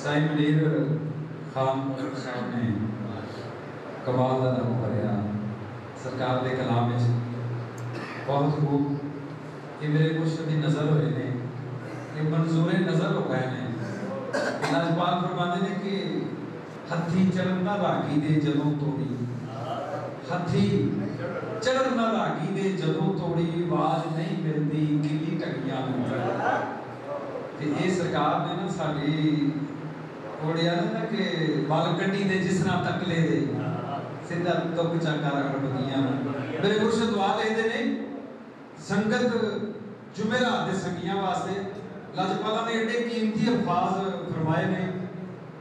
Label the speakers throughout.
Speaker 1: साईं मनीर खान साहब ने कमाल का दम भरिया सरकार के कलाम में बहुत खूब कि मेरे मुर्शद की नज़र होए ने कि मंजूरे नज़र हो गए ने लाजपाल फरमाते ने कि हथी चढ़ना रागी दे जदों तोड़ी हथी चढ़ना रागी दे जदों तोड़ी आवाज नहीं मिलती किली टकियां ये सरकार ने ना साड़ी ओड़िया ना कि बाल कटी दे जिस तरह तकले दे सीधा तुक चाकर अड़बदियां मेरे मुर्शद दुआ लेते ने संगत जुमेरात दे संगियां वास्ते लाजपाला ने एडे कीमती अल्फाज फरमाए ने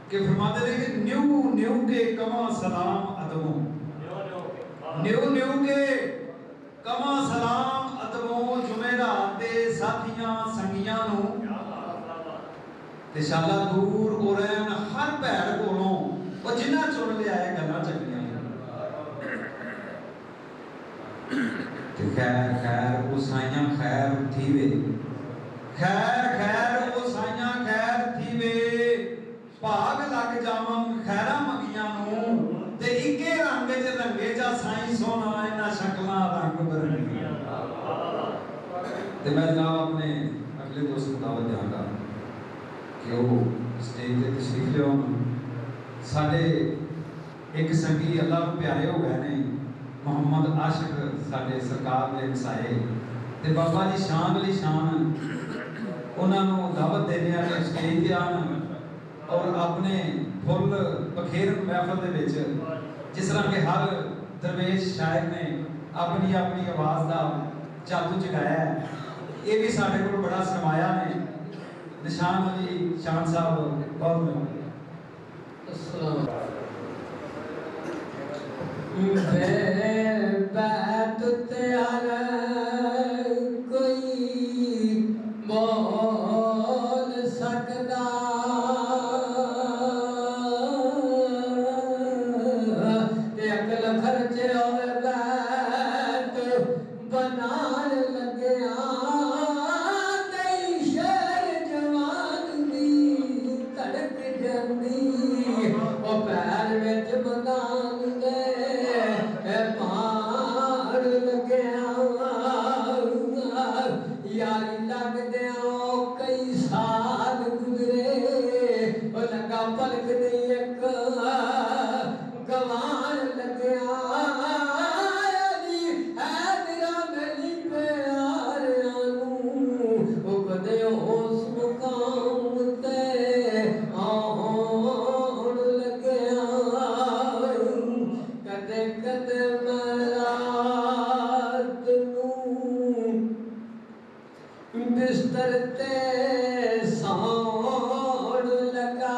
Speaker 1: कि फरमाते ने कि न्यू न्यू के कमा सलाम अदबों न्यू न्यू के कमा सलाम अदबों जुमेरात दे साथियां संगियां नु ते शाला दूर हो रहे हैं हर भैड़ कोलों और जिन्ना चुन लिया है गल्लां चंगियां ते खैर खैर ओ साइयां खैर थीवे खैर खैर ओ साइयां खैर थीवे भाग लग जावन खैरा मंगियां नु ते इके रंग च रंगे जा साईं सोना इना शक्लां रंग बरंगियां ते मैं जनाब अपने अगले दोस्त को दावत देंगा कि वो स्टेज पे तशरीफ लिया साढ़े एक संगी अल्लाह को प्यारे हो गए ने मोहम्मद आशिक साढ़े सरकार ने वसाए ते बाबा जी शान अली शान उन्होंने दावत देने वाले स्टेज पे आन और अपने फुल बखेर महफल दे विच जिस तरह के हर दरवेश शायर ने अपनी अपनी आवाज़ का जादू जगाया है ये भी साढ़े को बड़ा सरमाया ने निशान अली शान साहब बहुत
Speaker 2: बैत तेरा कोई बोल सकदा अकल खर्चे और बैत बनान लगे यारी लगदे कई साल गुजरे लगा पलक नहीं एक गवान लग्या मेरा मेरी प्यार कदे उस मुकाम ते आउण लग्या कदे कदे बिस्तर ते सौण लगा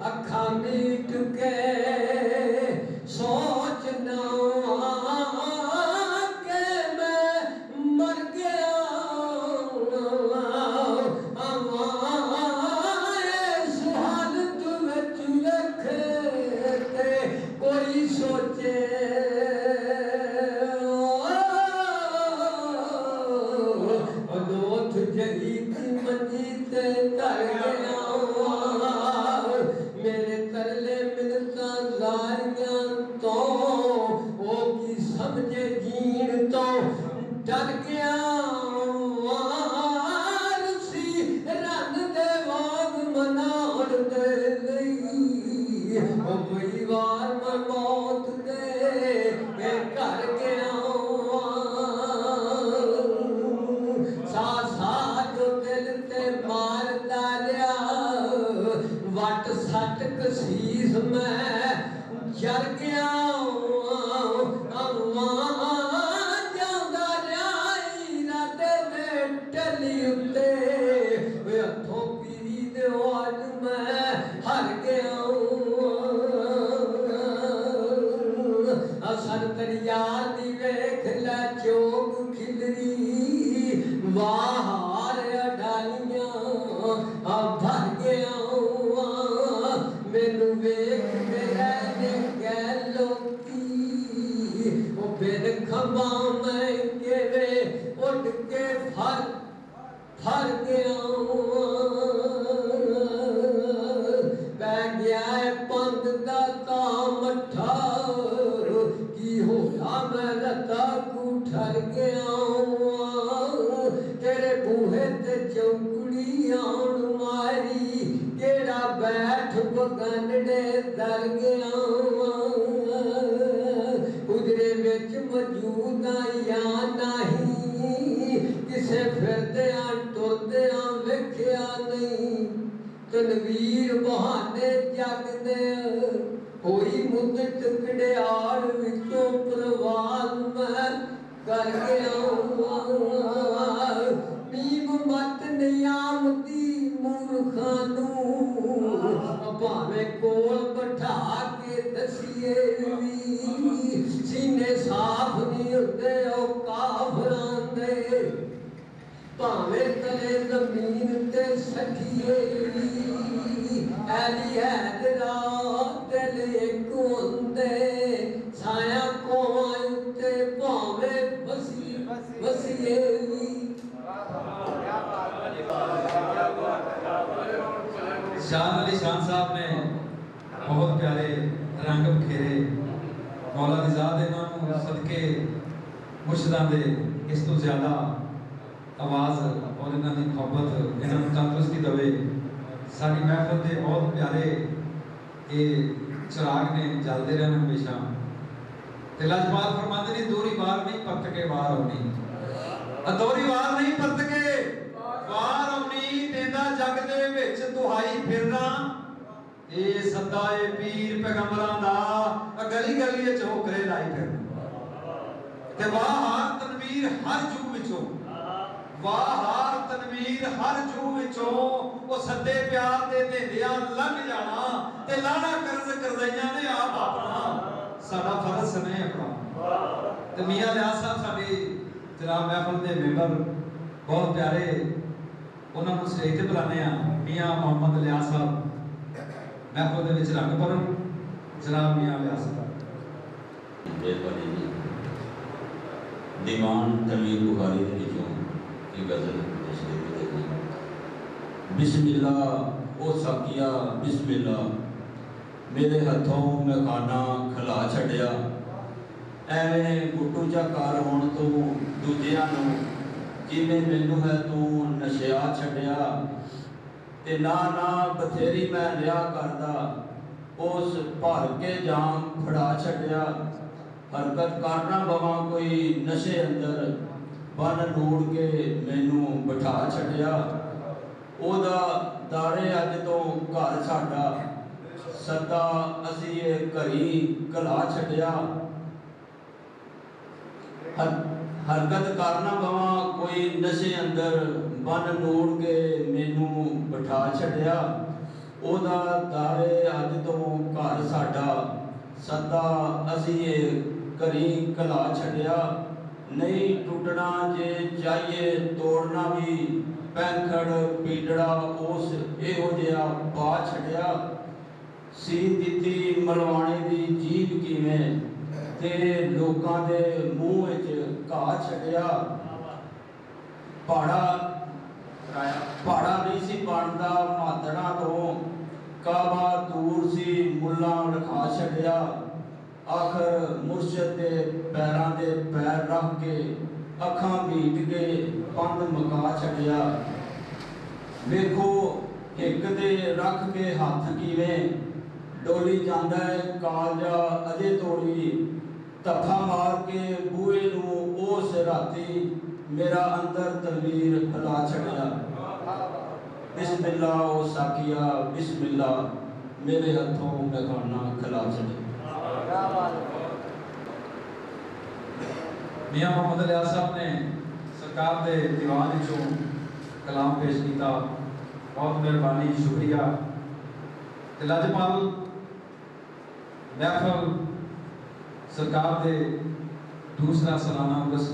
Speaker 2: अखा मीट के सोचना के मैं मर गया सुहाल तुम रखे कोई सोचे मेरे तरले मिलता जारियां तो वो की समझे जीन तो डर गया सी रन दे वाग मनाउण दे लई कोई वार मैं मौत दे कर गया सा सा जो दिल ते मार डालिया वट सट कसीस मैं जर गया जांदा रही राते में टली उत्ते हथों पीरी दे आज मैं हर गया असर दरिया दी वेख लै चोक खिलरी वाहार अडालियां भर गया मैनू वेख मेरा गैलो की बिन खबा मैं केवे ਉੱਡ ਕੇ ਫਰ ਗਿਆ ਪੈ ਗਿਆ ਪੰਦ ਦਾ ਤਾਂ ਮੱਠਾ ਕੀ ਹੋਇਆ ਮੈਂ ਰਤਾ ਕੂ ਠਰ ਗਿਆ ਤੇਰੇ ਬੂਹੇ ਤੇ ਚੌਂਕੜੀ ਆਉਣ ਮਾਰੀ ਕਿਹੜਾ ਬੈਠ ਬਗੰਡੇ ਦਰ ਗਿਆ ਉਜਰੇ ਵਿੱਚ ਮੌਜੂਦ ਜਾਂ ਨਹੀਂ ਕਿਸੇ ਫਿਰਦਿਆਂ ਤੁਰਦਿਆਂ ਵੇਖਿਆ ਨਹੀਂ ਤਨਵੀਰ ਬਹਾਨੇ ਜਗਦੇ ਹੋਈ ਮੁੱਦ ਟੁਕੜਿਆੜ ਵਿੱਚੋਂ ਪ੍ਰਵਾਨ ਮੈਂ ਕਰ ਗਿਆ ਨੀਮ ਮਤ ਨਿਆਮਤੀ ਮੂਰਖਾਂ ਨੂੰ ਭਾਵੇਂ ਕੋਲ ਬਿਠਾ ਕੇ ਦਸੀਏ ਵੀ ਸੀਨੇ ਸਾਫ ਨਹੀਂ ਹੁੰਦੇ ਉਹ ਕਾਫਰਾਂ ਦੇ ਭਾਵੇਂ ਤਲੇ ਜ਼ਮੀਨ ਤੇ ਸਖੀਏ ਐਲੀ ਹੈਦਰਾ ਦਿਲ ਇੱਕ ਹੁੰਦੇ ਛਾਇਆ ਕੋਵਾਂ ਉੱਤੇ ਭਾਵੇਂ ਵਸੀਏ
Speaker 1: शान अली शान साहब ने बहुत प्यारे रंग बखेरे मौला दी ज़ात इन्हों सदके मुर्शदां दे इस तो ज़्यादा आवाज़ और इन्हों की मोहब्बत इन्हों तंदुरुस्ती दवे साड़ी महफिल के बहुत प्यारे ये चिराग ने जलते रहना हमेशा ते लाजपाल फरमाते ने दोहरी वार नहीं परत के वार होनी दोहरी वार नहीं परत के वार होनी देंदा जग दे विच दुहाई फिरना ए सदा ए पीर पैगंबरां दा गली गली विच होकरे लाई फिरना ते वाह हार तनवीर हर जू विचों वाह हार तनवीर हर जू विचों ओ सद्दे प्यार दे देंदियां लंघ जाना ते लाना कर्ज करज़इयां ने आप अपना साडा फर्ज नहीं अपना ते मियां लियाज़ साहब साडी जनाब महफिल दे मेंबर बहुत प्यारे उन्होंने स्टेज पर बुलाने मियाँ मोहम्मद लियाज़ साहब महफिल दे विच रंग भरन जनाब मियाँ लियाज़ साहब
Speaker 3: मेहरबानी जी दीवान तमीर बुखारी के विचों की गज़ल पेश की गई बिस्मिल्लाह ओ साकिया बिस्मिल्लाह मेरे हथों मैं खाना खिला छड़िया एवें गुट्टू झाकार होण तो दूजियां नूं जिवें मैनू है तू नशिया छड़िया ते ना बथेरी मैं लिया करदा उस भर के जाम फड़ा छड़िया हरकत करना बवा कोई नशे अंदर बन नूड़ के मैनू बिठा छड़िया ओदा दारे अज तो घर साडा सदा असी घरी कला छड़िया हरकत करना बवा कोई नशे अंदर बन नूड़ के मैनू बिठा छड़िया ओदा दारे अज तो घर साडा सदा असी घरी कला छड़िया नहीं टुटना जे चाहिए तोड़ना भी पैंखड़ पीड़ड़ा उस इहो जिहा पा छड़िया सी दिती मलवाने दी जीभ किवें ते लोकां दे मूँह विच घा छड़िया पहाड़ा नहीं सी बनदा मादड़ा तो काबा दूर सी मुल्लां रखा छड़िया आखिर मुर्शद दे पैरां दे पैर रख के अखां मीट के पंध मका छड़िया वेखो हिक दे रख के हथ किवें डोली जांदा है कालजा अजे तोड़ी धफा मार के बूहे नूं उस राती मेरा अंदर तलवीर हिला छड़िया बिस्मिल्लाह ओ साकिया बिस्मिल्लाह मेरे हथों मैं खाना खिला छड़िया
Speaker 1: मियाँ मोहम्मद लियाज़ साहब ने सरकार के दीवान विचों कलाम पेश किया बहुत मेहरबानी शुक्रिया लाजपाल महफल सरकार के दूसरा सालाना उर्स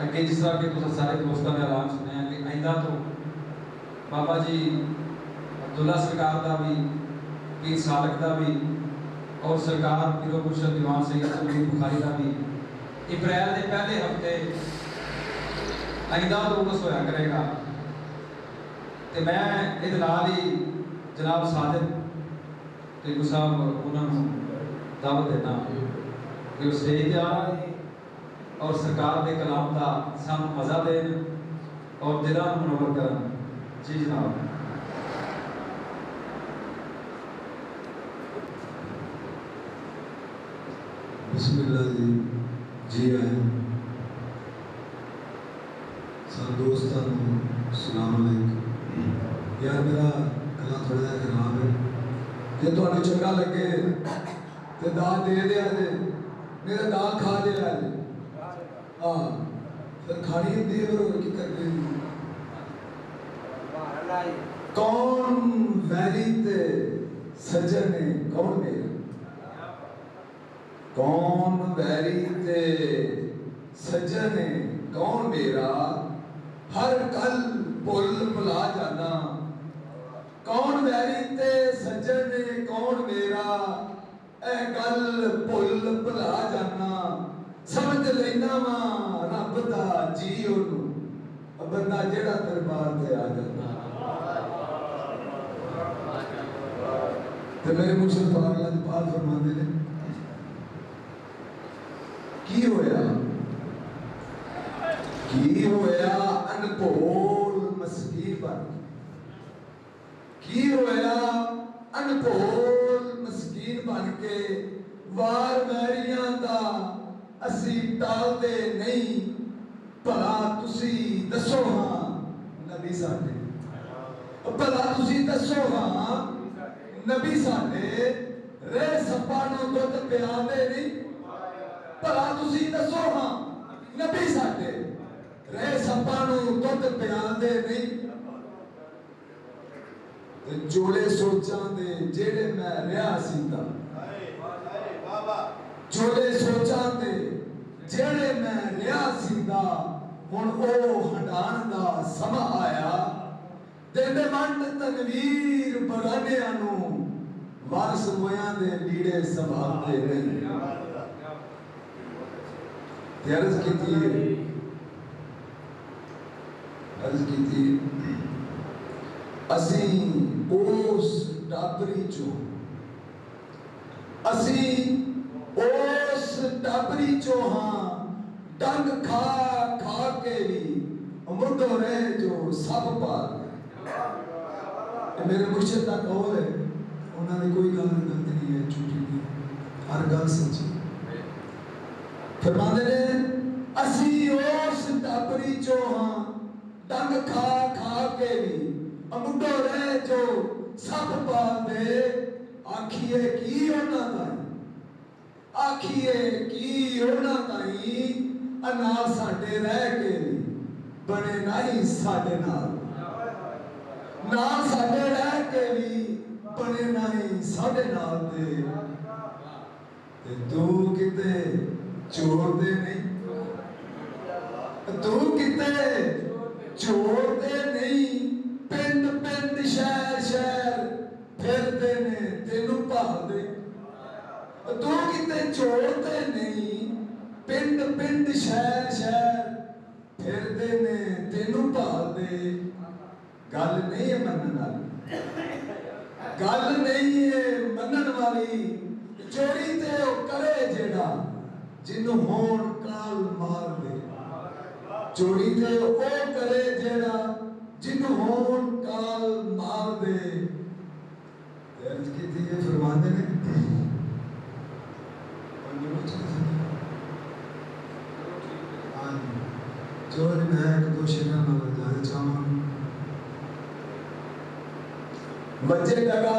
Speaker 1: अगे जिस तरह के तुम सारे दोस्तों ने ऐलान सुने कि आइंदा तो बाबा जी अब्दुल्ला सरकार का भी पीर सालक का भी और सरकार पीरो मुर्शद दीवान सैयद तमीर बुखारी का भी अप्रैल के पहले हफ्ते आइंदा फोकस होया करेगा। तो मैं इहदे नाल ही जनाब सादिक टिक्कू साहब उन्होंने दावत देना कि वो स्टेज ते आउण और सरकार के कलाम का सानू मज़ा देन और दिलां नूं मुनव्वर करन। जी जनाब।
Speaker 4: बिस्मिल्लाह जी आए सब दोस्तों सलाम अलैकुम। यार मेरा गला थोड़ा जिहा खराब है, जे तुहानूं चंगा लगे तो दाल दे दिया जे, मेरा दाल खा लिया जे। हाँ फिर खानी होती है, फिर की करते कौन वैरी ते सज्जन ने कौन मेरा, कौन वैरी ते सज्जन ने कौन मेरा, हर कल भुल भुला जाना। कौन वैरी ते सज्जन ने कौन मेरा, ए गल भुल भुला जाना। समझ लेना वा रब दा जी ओनू, बंदा जेड़ा दरबार ते आ जाता। ते मेरे मुर्शिद पाक लजपाल फरमांदे ने की होया अनभोल मस्कीन बन, की होया अनभोल मस्कीन बन के, वार वैरियां दा असी टालते नहीं। भला तुसी दसो हाँ नबी साडे, भला तुसी दसो हाँ नबी साडे रे सप्पा नूं दुध पिआंदे नहीं। भला तुसी दसो हाँ नबी साडे रे सप्पा नूं दुध पिआंदे नहीं। ते जोड़े सोचां दे जेड़े मैं रिहा सीता, जोड़े सोचां दे जेड़े मैं रिहा सीता, हुण ओ हंडाण दा समा आया। देंदे वंड तनवीर बगानियां नूं, वारस मोयां दे लीड़े संभालदे नहीं। अर्ज की असी उस टाबरी चो, असी उस टाबरी चो हाँ, डंग खा खा के भी मुंडो रहे जो सब पाल। मेरे मुर्शिद का कौल है, उन्होंने कोई गल गलत नहीं है, झूठी नहीं, हर गल सच्ची। फरमाते ने असी उस टाबरी चो हाँ, डंग खा खा के भी मुंडो रहे जो सब पाल दे। आखिए की होना ताई, आखिए की होना ताई, अनाल साडे रह के भी बने नहीं साडे नाल, नाल साडे रह के भी बने नहीं साडे नाल दे। ते तू किते चोर दे नहीं, तू किते चोर दे नहीं। पिंड पिंड शहर शहर फिरते ने तेनू भालदे, तू किते चोर दे नहीं। पिंड पिंड शहर शहर फिरते ने तेनू भालदे। गल नहीं है मनन वाली, गल नहीं है मनन वाली। चोरी ते ओ करे जेड़ा जिन्नू होण काल मार दे, चोरी ते ओ करे जेड़ा जिन्नू होण काल मार दे। अर्ज की थी ये फरमाते ने चोर मैं एक दो शेरा में बताना चाहूँ। बच्चे डगा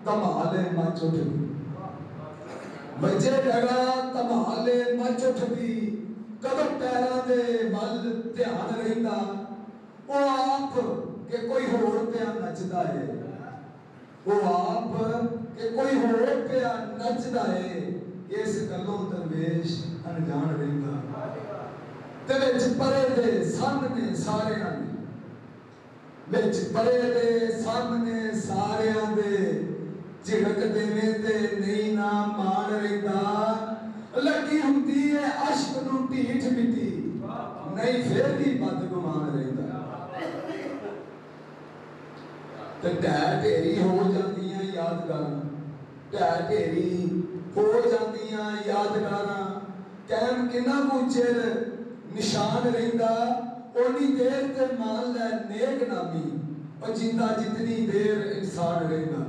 Speaker 4: तमाले मच उठदी, बच्चे डगा तमाले मच उठदी। कदों पैरां दे वल ध्यान रहिंदा, वो आप के कोई होर पिया नचदा है, वो आप के कोई होर पिया नचदा है। इस गलों दरवेश अनजान रहिंदा। ते विच परे दे सामने सारियां दे, विच परे दे सामने सारियां दे झिड़क देने ते नहीं ना मान रहिंदा। लगी हुंदी है अश्क नूं ढीठ मिट्टी, नहीं फिर भी बदगुमान रहिंदा ते ढह ढेरी हो जांदियां यादगारां ढह ढेरी हो जांदियां यादगारां कैम किन्ना कु चिर निशान रहिंदा ओनी देर ते मान लै नेक नामी और जिंदा जितनी देर इंसान रहिंदा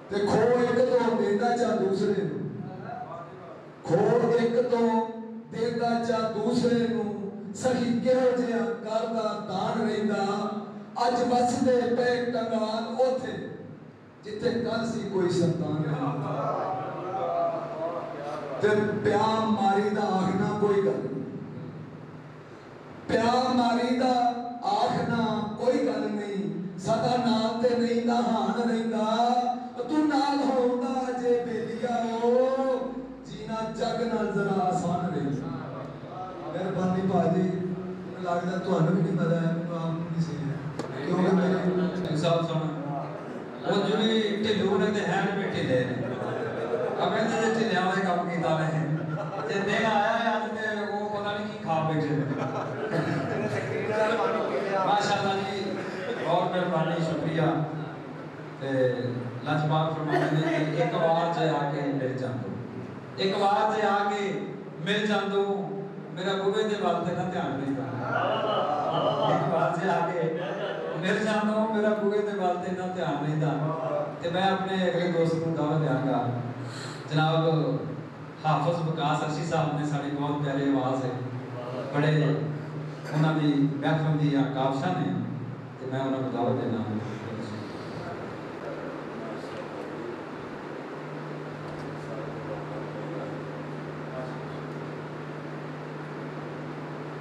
Speaker 4: ते खो एक तो देंदा चा दूसरे खो एक तो देंदा चा दूसरे नू सही किहो जिहा करदा दान रहिंदा अज वसदे पे कंगाल ओथे जिथे कल सी कोई संतान रहिंदा ते प्यार मारी दा आखना कोई गल प्यार मारी दा आखना कोई गल नहीं सदा नाल ते नहीं दा हान रहिंदा तू नाल होंदा जे बेलिया हो जीना जग नाल जरा आसान रहिंदा मेहरबानी भाजी लगदा तुहानू भी नहीं पता है मैं आप नहीं सही क्योंकि मेरे
Speaker 1: साहब सुन वो जो भी ढिल्लू ने ते हैंड में ढिले ने अब ऐसे जे ढिलिया वाले काम कीता ने जे दिन आया अज ते वो पता नहीं की खा बैठे माशाअल्लाह जी बहुत मेहरबानी शुक्रिया ते लजपाल फरमाते ने कि एक बार जे आके मिल जांदो एक बार जे आके मिल जांदो मेरा बुवे दे वाल ते ना ध्यान नहीं दा एक बार जे आके मिल जांदो मेरा बुवे दे वाल ते ना ध्यान नहीं दा ते मैं अपने अगले दोस्त को दावत देंगा जनाब हाफिज वकास अर्शी साहब ने साड़ी बहुत प्यारी आवाज है बड़े उन्होंने दी महफिल दी काबशा ने ते मैं उन्होंने दावत देना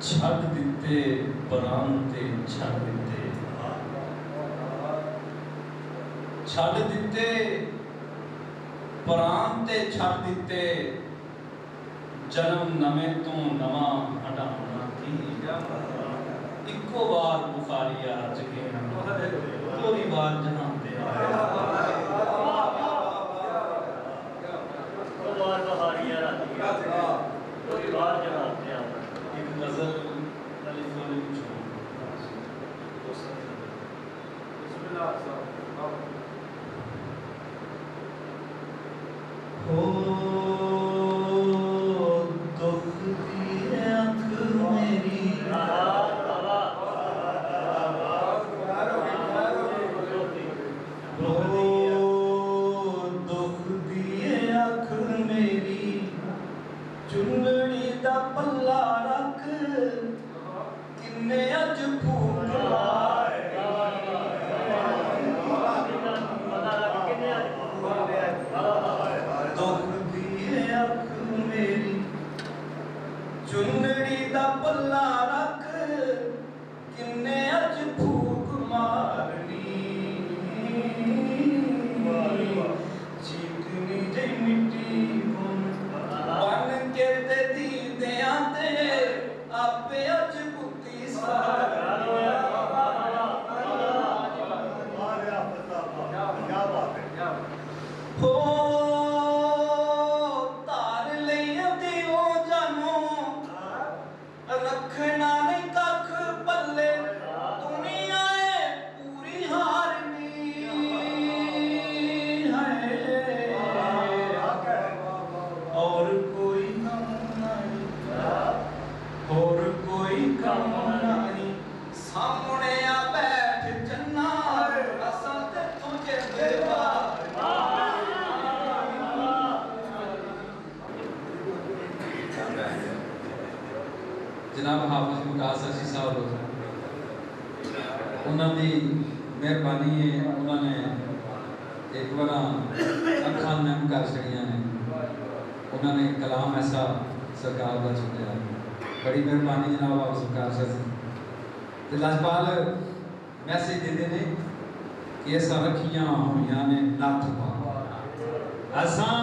Speaker 3: छड़ दिते परान ते छड़ दिते छड़ दिते परान ते छड़ दिते जन्म नवे तो नवा हटाना की इको बार बुखारिया रच के पूरी बार जहाते एक गजल हो दुख दी आँख मेरी दुख दी आँख मेरी चुंगड़ी दा पल्ला रख किन्ने अज भूख लाए दुख दी आँख मेरी चुंगड़ी दा पल्ला रख किन्ने अज भूख मारनी चीकनी जे मिट्टी बन के ते दी दियां ते आपे अज बुती सारी हो तार लिया दियो जानो रखना नहीं कख पल्ले दुनिया है पूरी हारनी है और कोई काम नहीं और कोई काम नहीं सामने आ बैठ जन्ना असल ते तुझे देवा
Speaker 1: जनाब हाफिज वकास अर्शी साहब उन्होंने मेहरबानी है उन्होंने एक बार अखां नम कर छड़िया ने उन्होंने कलाम ऐसा सरकार का चुनिया बड़ी मेहरबानी जनाब हाफिज वकास अर्शी ते लजपाल मैसेज देते ने कि असां रखियां होइयां ने नत्थ पा असां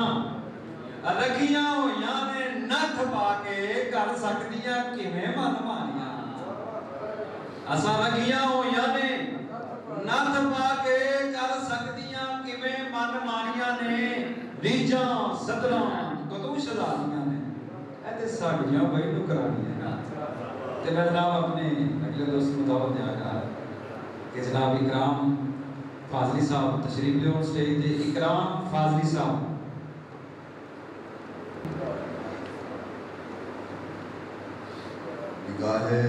Speaker 1: रखियां होइयां ने नत्थ पा के कर सकदियां किवें मन मानियां असां रखियां होइयां ने नत्थ पा के कर सकदियां किवें मन मानियां ने रीजां सदरां कदों शदानियां ने ए ते साडियां बई नुकरानियां तो मैं जनाब अपने अगले दोस्त को दावत देंगा कि जनाब इकराम फाजली साहब तशरीफ ले स्टेज पे। इकराम फाजली साहब।
Speaker 5: निगाहे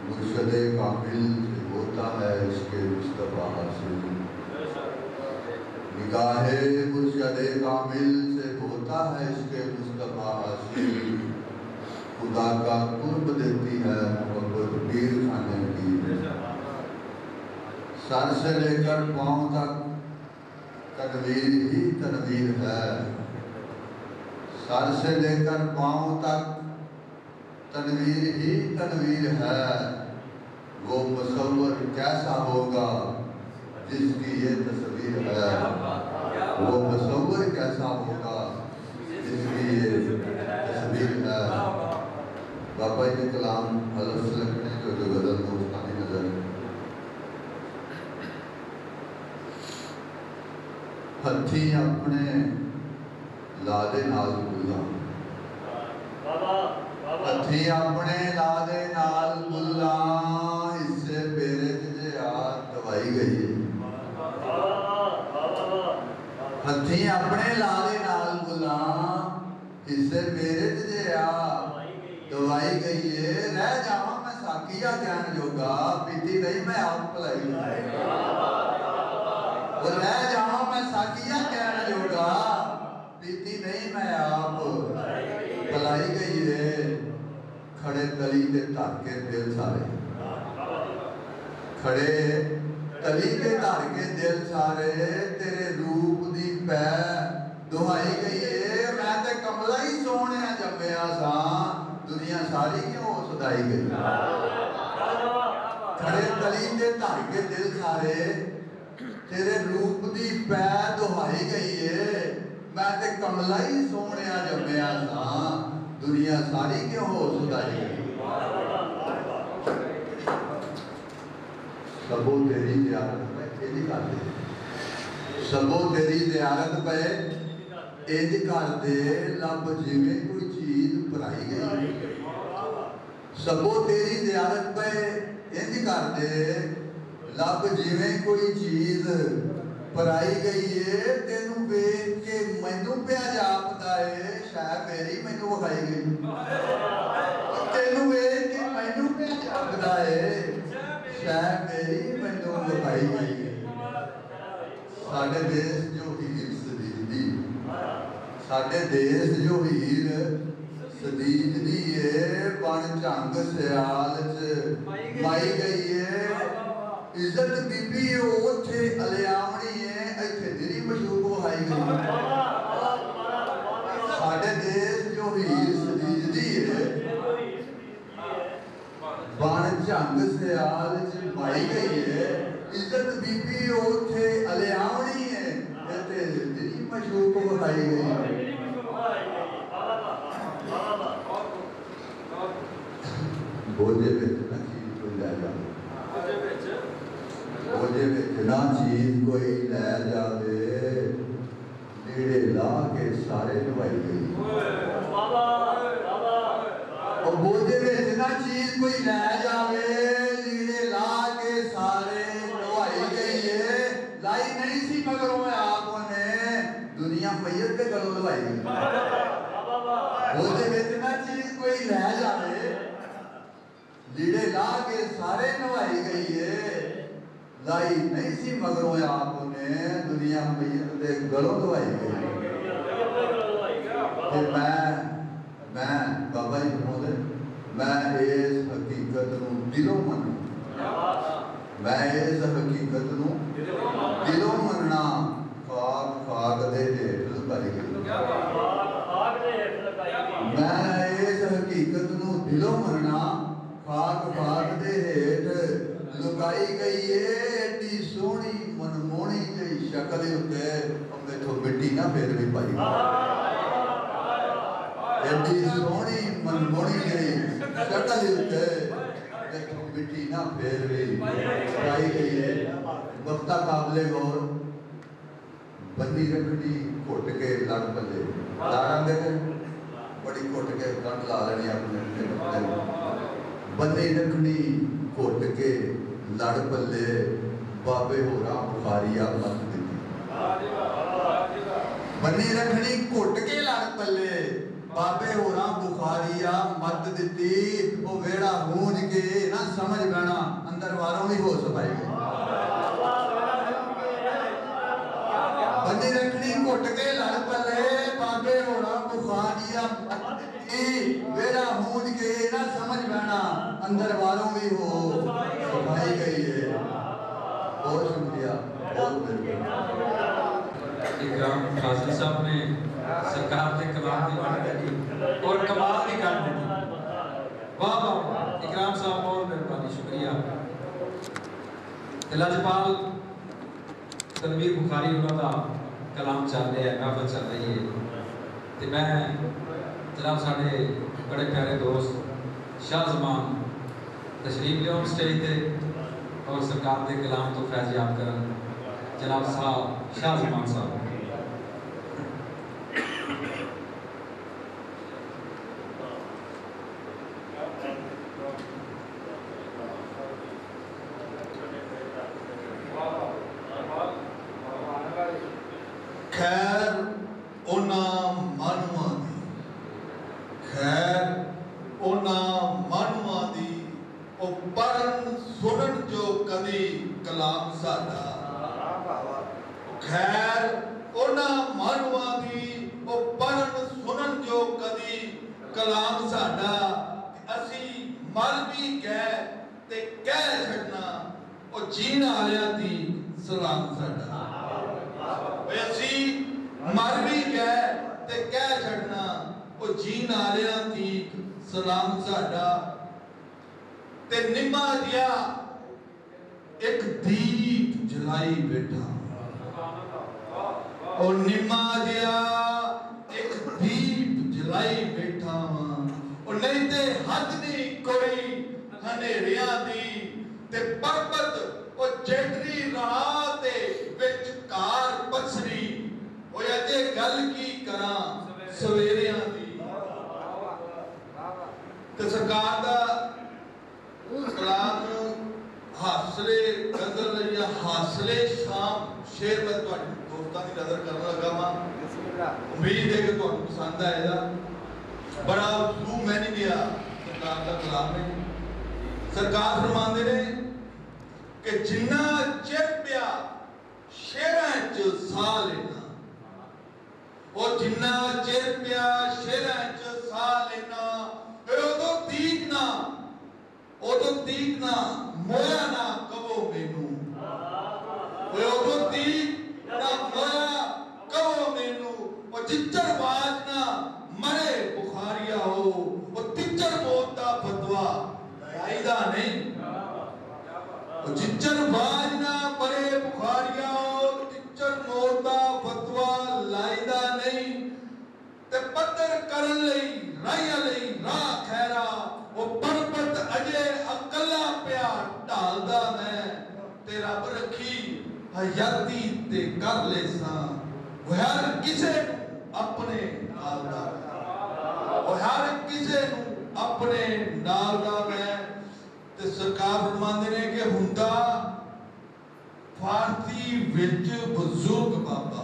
Speaker 5: मुर्शदे कामिल से होता है इसके मुस्तफा हासिल। निगाहे मुर्शदे कामिल से होता है इसके मुस्तफा हासिल। खुदा का कुर्ब देती है मोहब्बत पीर खाने की। सर से लेकर पांव तक तनवीर ही तनवीर है। सर से लेकर पांव तक तनवीर ही तनवीर है। वो मुसव्वर कैसा होगा जिसकी ये तस्वीर है। वो मुसव्वर कैसा होगा जिसकी ये तस्वीर है। बाबा जी कलाम हलफ से लगने जो गजल दोस्तानी नजर। हथी अपने लादे नाल बुला। हथी अपने लादे नाल बुला। इससे पेरे जे हाथ दवाई गई है। हथी अपने लादे नाल बुला। इससे मेरे जे हाथ दवाई गई है। रह जावा मैं साकिया ज्ञान जोगा। पीती नहीं मैं आप भलाई। रह जावा मैं साकिया ज्ञान जोगा। पीती नहीं मैं आप भलाई गई है। खड़े तली के धर के दिल सारे। खड़े तली के धर के दिल सारे। तेरे रूप दी पै दुहाई गई है। मैं ते कमला ही सोहणिया जम्मिया सा। दुनिया सारी क्यों सदाई गई। खड़े तली के धर के दिल सारे। तेरे रूप दी पै दुहाई गई है। मैं ते कमला ही सोहणिया जम्मिया सा। दुनिया सारी क्यों सदाई गई। सबो तेरी ज़ियारत पे इंज कर दे। सबो तेरी ज़ियारत पे इंज कर दे। लब जिवें कोई चीज भराई गई। सबो तेरी ज़ियारत पे इंज कर दे। लब जिवें कोई चीज भराई गई है। तेनू वेख के मैनू पिया जापदा है। शायद मेरी मैनू विखाई गई। तेनू वेख के मैनू पिया जापदा है। शायद मेरी मैनू विखाई गई। साडे देश जो हीर सदीद दी। साडे देश जो हीर सदीद दी है। बन झंग सियाल च माई गई है। इज्जत बीबी उथे अलियावनी है। इत्थे दिली मशूक वहाई गई। साडे देश जो हीर सदीद दी है। बन झंग सियाल च माई गई है। इज्जत बीबी उथे अलियावनी है। इत्थे दिली मशूक वहाई गई। बोझे विच ना चीज कोई लै जावे। बोझे विच ना चीज कोई लै जावे। लीड़े ला के सारे नवाई गई। बोझे विच ना चीज कोई लै जावे। लीड़े ला के सारे नवाई गई है। लाई नहीं सी मगरों आपने। दुनिया मैयत के गलों लवाई गई। बोझे विच ना चीज कोई लै जावे। लीड़े ला के सारे नवाई गई है। लाई नहीं सी मगरों आपने। दुनिया मैयत के गलों लवाई गई। मैं बाबा जी बोले मैं इस हकीकत नूं दिलों मन्ना। मैं इस हकीकत नूं दिलों मन्ना। खाक खाक दे हेठ लुकाई गई। मैं इस हकीकत नूं दिलों मन्ना। खाक खाक दे हेठ लुकाई गई है। एडी सोहनी मनमोहनी जी शक्ल उत्ते मेथों मिट्टी ना फिर भी पाई। एडी सोहनी मनमोहनी जी शक्ल उत्ते मेथों मिट्टी ना फिर भी पाई गई है। वक्ता काबले गौर बंदी रखनी घुट के लड़ पले। लाड़ा दे बड़ी घुट के कंड ला लेनी अपने। ਬੰਨੀ ਰੱਖਣੀ ਘੁੱਟ ਕੇ ਲੜ ਪੱਲੇ ਬਾਬੇ ਹੋਰਾਂ ਬੁਖਾਰੀਆ ਮੱਤ ਦਿੱਤੀ। ਬੰਨੀ ਰੱਖਣੀ ਘੁੱਟ ਕੇ ਲੜ ਪੱਲੇ ਬਾਬੇ ਹੋਰਾਂ ਬੁਖਾਰੀਆ ਮੱਤ ਦਿੱਤੀ। ਉਹ ਵੇੜਾ ਗੂੰਜ ਕੇ ਨਾ ਸਮਝ ਬੈਣਾ ਅੰਦਰ ਵਾਲੋਂ ਵੀ ਹੋ ਸਫਾਈ ਗਈ। ਬੰਨੀ ਰੱਖਣੀ ਘੁੱਟ ਕੇ ਲੜ ਪੱਲੇ ਬਾਬੇ ਹੋਰਾਂ ਬੁਖਾਰੀਆ ਮੱਤ ਦਿੱਤੀ। ਵੇੜਾ ਗੂੰਜ ਕੇ ਨਾ ਸਮਝ ਬੈਣਾ अंदर वालों भी हो सफाई गई है। बहुत शुक्रिया, बहुत मेहरबानी।
Speaker 1: इकराम फाजिल साहब ने सरकार के कलाम की बात की और कमाल भी कर दी। वाह वाह वाह, इकराम साहब बहुत मेहरबानी, शुक्रिया। लजपाल तनवीर बुखारी उन्होंने कलाम चल रहा है, महफिल चल रही है, तो मैं जनाब साढ़े बड़े प्यारे दोस्त शाह जमान तशरीफ लियो स्टेज पे और सरकार के कलाम तो फैज़याब कर जनाब साहब शाह जमान साहब।
Speaker 4: खैर उना मानुआ दी, खैर उना मानुआ दी ओ पढ़न सुनन जो कदी कलाम साडा। खैर उना मानुआ दी ओ पढ़न सुनन जो कदी कलाम साडा। असी मर भी गए ते कह छड़ना ओ जीण वालियां दी सलाम साडा। असी मर भी गए ते कह छड़ना ओ जीण वालियां दी सलाम साडा। ते निम्मा जिया एक दीप जलाई बैठा, और निम्मा जिया एक दीप जलाई बैठा और नहीं ते हद नहीं कोई हनेरियां दी। ते पर्वत और जेडरी राह ते विच कार पसरी ओ अजे गल की करा सवेरियां दी। ते सरकार दा कलाम हासले गजल या हासले शाम शेर मैं तुहाडी दोस्तां दी नजर करन लगा वा। उम्मीद है कि तुहानू पसंद आएगा। बड़ा जू मैंने दिया सरकार दा कलाम है। सरकार फरमांदे ने कि जिन्ना चिर पिया शेरां च साह लेना, और जिन्ना चिर पिया शेरां च साह लेना उदों तीकना, उदों तीकना मोया ना कवो मैनू, उदों तीक ना मोया कवो मैनू। और जिच्चर बाज ना मरे बुखारिया हो, और तिच्चर मौत दा फतवा लाइदा नहीं। और जिच्चर बाज ना मरे बुखारिया हो, तिच्चर मौत दा फतवा लाइदा नहीं। ते पत्थर करन लई राहिया लई राह खैरा, वो पर्वत अजे अकला पिया ढालदा मैं। ते रब रखी हयाती ते कर ले सा, हर किसे अपने नाल दा, हर किसे अपने नाल दा मैं। ते सरकार फरमांदे ने कि हुंदा फारसी विच बुजुर्ग बाबा,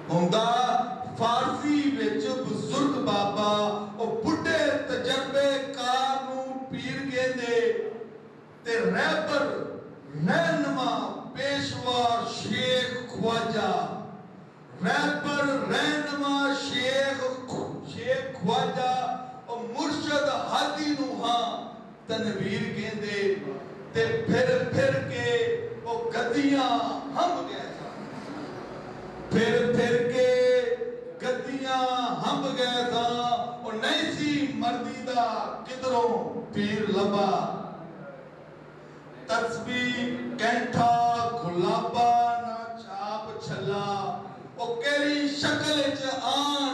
Speaker 4: हुंदा फारसी विच बुजुर्ग बाबा, ओ बुढ़े तजर्बेकार नू पीर कहंदे। ते रहबर रहनुमा पेशवा शेख ख्वाजा, रहबर रहनुमा शेख ख्वाजा, ओ मुर्शद हादी नू हां तनवीर कहंदे। ते फिर के ओ गद्दियां हम गए सा, फिर के गद्दियां हम गए सा। और नहीं सी मर्दी दा किधरों पीर लबा, तस्बीह कैंठा गुलाबा ना छाप छला, ओ केरी शक्ल च आन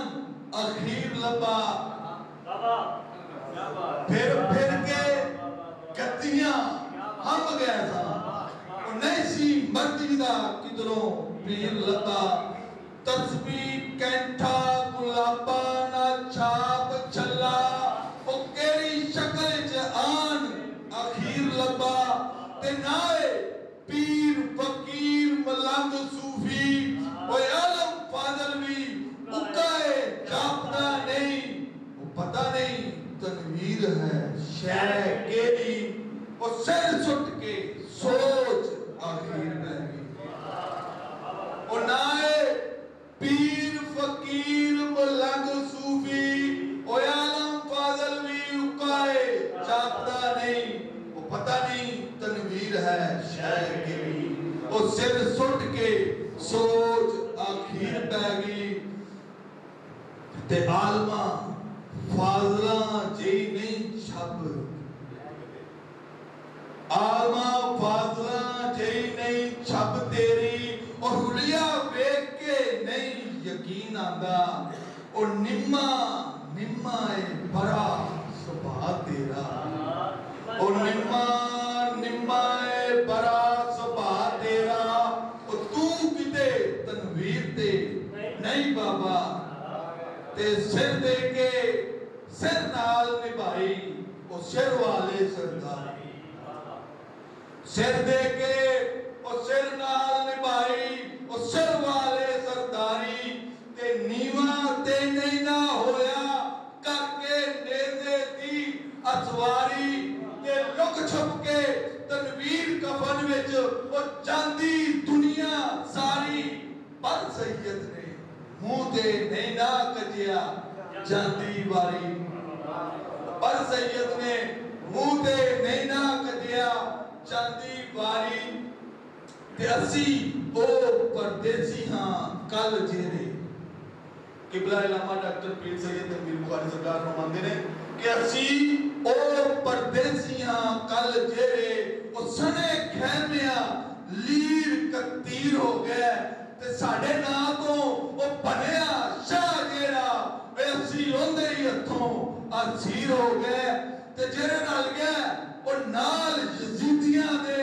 Speaker 4: अखीर लबा। फिर के गद्दियां हम गए सा, और नहीं सी मर्दी दा किधरों पीर लबा। तस्बीह कैंठा गुलाबा ना छाप छला, ओ केरी शक्ल ते ना है पीर फकीर मलंग सूफी ओए आलम फाजल भी उकाए जापदा नहीं वो पता नहीं तनवीर है शह केरी और सिर सुट के सोच आखिर रह गई और ना है पीर फकीर मलंग सूफी ओए आलम फाजल भी उकाए जापदा नहीं वो पता नहीं तनवीर है शह केरी और सिर सुट के सोच आखिर पै गई ते आलमा फाजला जी नहीं छप आलमा फाजला जी नहीं छप तेरी और हुलिया वेख के नहीं यकीन आंदा और निम्मा निम्मा है बड़ा सुभा तेरा और निम्मा निम्मा है बड़ा सुभा तेरा और तू किते तनवीर ते नहीं बाबा ते सिर दे के सिर नाल निभाई और सिर वाले सरदारी सिर दे के और सिर नाल निभाई और सिर वाले सरदारी ते नीवा ते नहीं ना होया करके नेज़े दी असवारी ते लुक छुप के तनवीर कफन विच और जांदी दुनिया सारी पर सैयद ने मुंह ते नहीं ना कजिया जांदी वारी पर सैयद ने मुंह ते नहीं ना कजिया जांदी वारी ते असी ओ परदेसी हां कल जेरे किबला इलामा डॉक्टर पीर सैयद तनवीर बुखारी सरकार फरमांदे ने कि असी ओ परदेसी हां कल जेरे ओ सने खैमिया लीर कतीर हो गए ते साडे ना तो ओ बनया शाह जेड़ा वे असी ओंदे ही हथों असीर हो गए ते जेरे नाल गए ओ नाल यजीदियां दे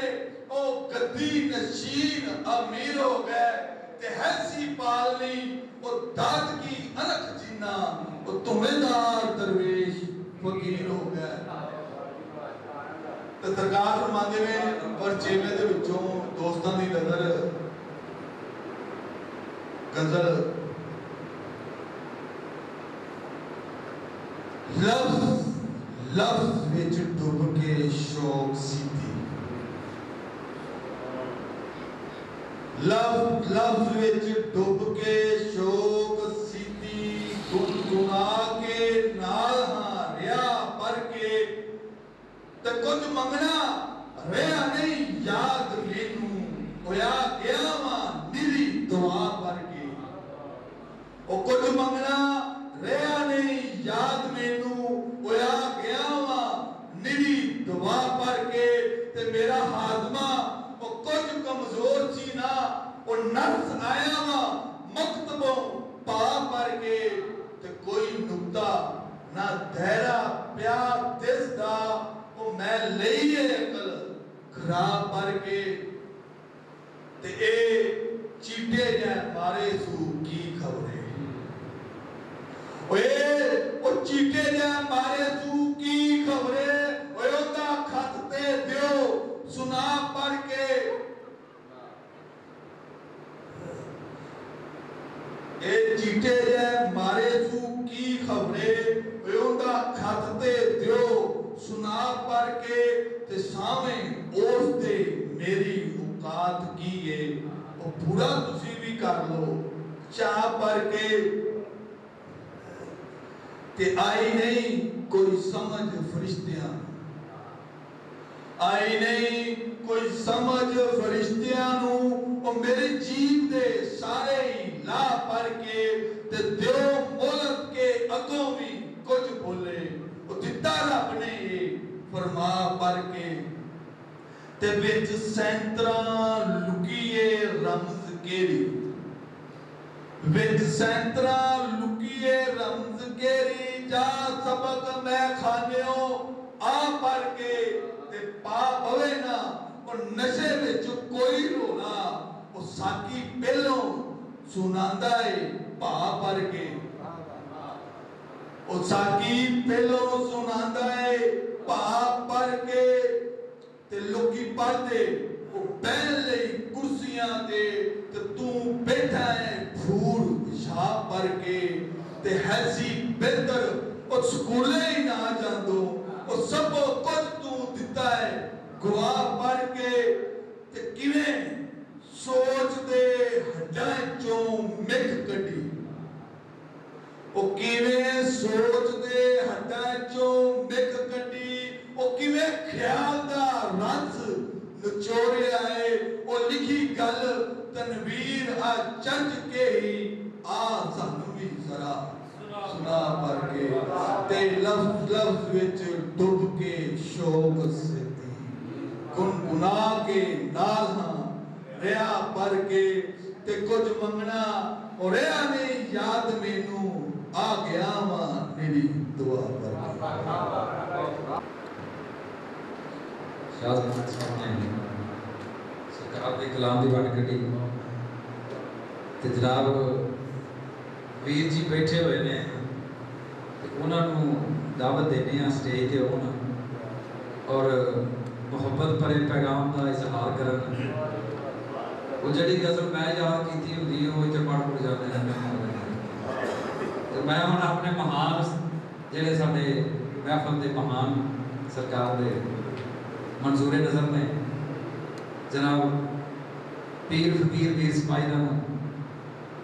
Speaker 4: ओ गद्दी नशीन अमीर हो गए ते हैसी पालनी ओ दाद की अनख जीना ओ तुमेदार दरवेश फकीर हो गए ते सरकार फरमांदे ने पर जेवे दे विचों दोस्तां दी नजर गजल लफ्ज लफ्ज विच डुब के शौक सीधी लफ्ज विच डुब के शौक सीधी गुनगुना के नाल हां रिया पर के ते कुछ मंगना रिया नहीं याद मैनू होया गया वा निरी दुआ पर के ओ कुछ मंगना रिया नहीं याद मैनू होया गया वा निरी दुआ पर के ते मेरा हाजमा ओ कुछ कमजोर सी ना ओ नफ्स आया वा मकतबों पा पर के ते कोई नुक्ता ना धैरा प्यार दिसदा ओ मैं लईए अकल खराब पर के ते ए चीटे जै मारे सू की खबरे ओए ओ चीटे जै मारे सू की खबरे ओए ओदा खत ते दियो सुना पढ़ के ए चीटे जै मारे सू की खबरे ओए ओदा खत ते दियो सुना पढ़ के ते सावे उस दे मेरी औकात की है ओ पूरा तुसी भी कर लो चाह पढ़ के ते आई नहीं कोई समझ फरिश्तियां आई नहीं कोई समझ फरिश्तियां नू ओ मेरी जीव दे सारे ही ला पढ़ के ते दियो मोहलत के अगों भी कुछ बोले ओ दिता रब ने ये फरमा पढ़ के ते विच सैंतरा लुकीए रमज केरी विच सैंतरा लुकीए रमज केरी जा सबक मैं खानियो आ पढ़ के ते पा पवे ना और नशे विच कोई रोना ओ साकी पहलों सुनांदा है भा पढ़ के ओ साकी पहलों सुनांदा है भा पढ़ के ते लोकी पढ़दे वो बैन लई कुर्सियां ते तू बैठा है फूड़ पेशाब भर के ते हैसी बेहतर और स्कूले ही ना जांदो और सब कुछ तू दिता है गवाह पढ़ के ते किवें सोच दे हड्डां चों मिक कड्डी ओ किवें सोच दे हड्डां चों मिक कड्डी ओ किवें ख्याल दा रस निचोड़िया है ओ लिखी गल तनवीर आ चंद के ही आ सानू भी जरा सुना पढ़ के ते लफ्ज लफ्ज विच डुब के शोक सिद्धि गुनगुना के नाल हां रिया पढ़ के ते कुछ मंगना और रिया ने याद मैनू आ गया वा मेरी दुआ पढ़ के
Speaker 1: शाद सामने सरकार के कलाम की वंड कटी ते जनाब वीर जी बैठे हुए ने ते उन्होंने दावत देने आ स्टेज ते होना और मुहब्बत भरे पैगाम का इजहार करन वो जड़ी गज़ल मैं याद की होंगी वो इतने पढ़ जाते हैं तो मैं हम अपने महान जेडे साडे महफल के महान सरकार के मंजूरे नज़र ने जनाब पीर फकीर वीर सिपाही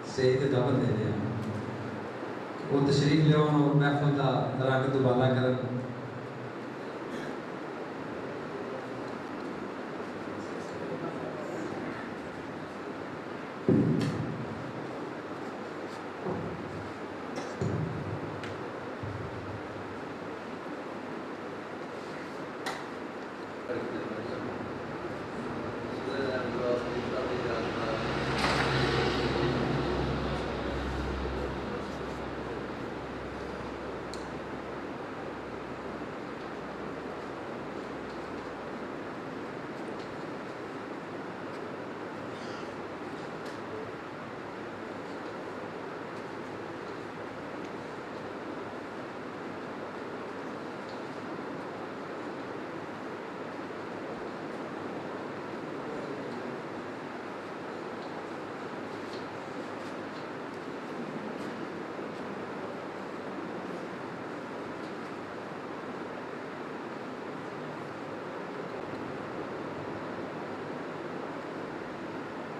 Speaker 1: स्टेज ते दावत दे रहे हैं वो तशरीफ लिया और महफल का रंग दुबाला कर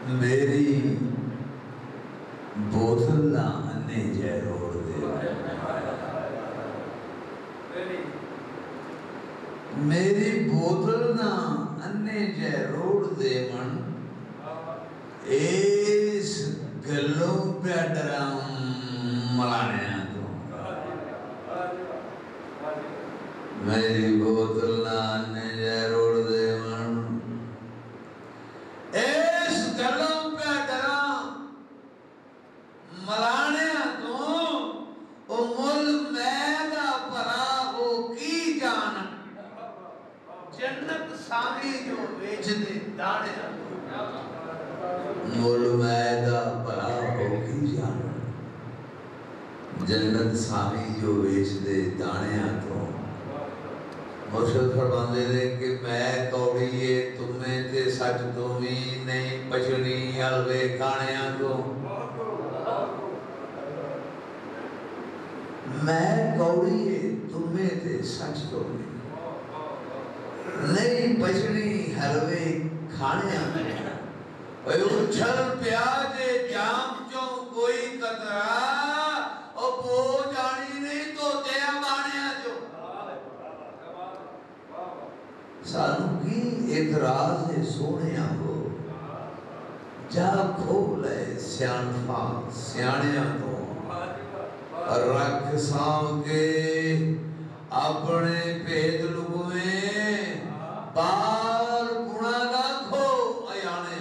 Speaker 5: मेरी बोतल ना अन्ने जय रोड दे मेरी बोतल ना अन्ने जय रोड दे मन इस गलों पे डराम मलाने तो मेरी बोतल ना अन्ने जय रोड दे मन मलाने तो ओ मुल मैदा भरा हो की जान जन्नत सामी जो बेच दे दाने मुल मैदा भरा हो की जान जन्नत सामी जो बेच दे दाने तो मुर्शिद फरमाते ने कि मैं कौड़ी है तुम्हें ते सच तो भी नहीं पछड़ी हलवे खाने तो मैं कौड़ी है तुम्हें ते सच तो नहीं पछड़ी हलवे खाने उछल प्याज जाम चो कोई कतरा और बो जानी नहीं तो तेरा बाने जो सानू की इतराज है सोने हो जा खोल है सियाणफा सियाणिया तो रख साम के अपने भेद लुगवे बार गुणा ना खो अयाने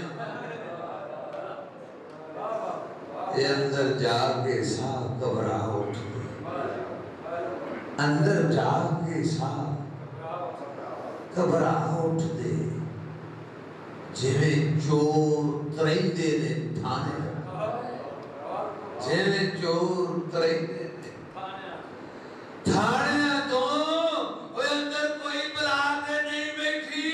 Speaker 5: ये अंदर जाके सा घबराहट अंदर जाके सा घबराहट दे जिवें चोर तरैंदे ने थाने जिवें चोर तरैंदे ने थाने तो वो अंदर कोई बलाते नहीं बैठी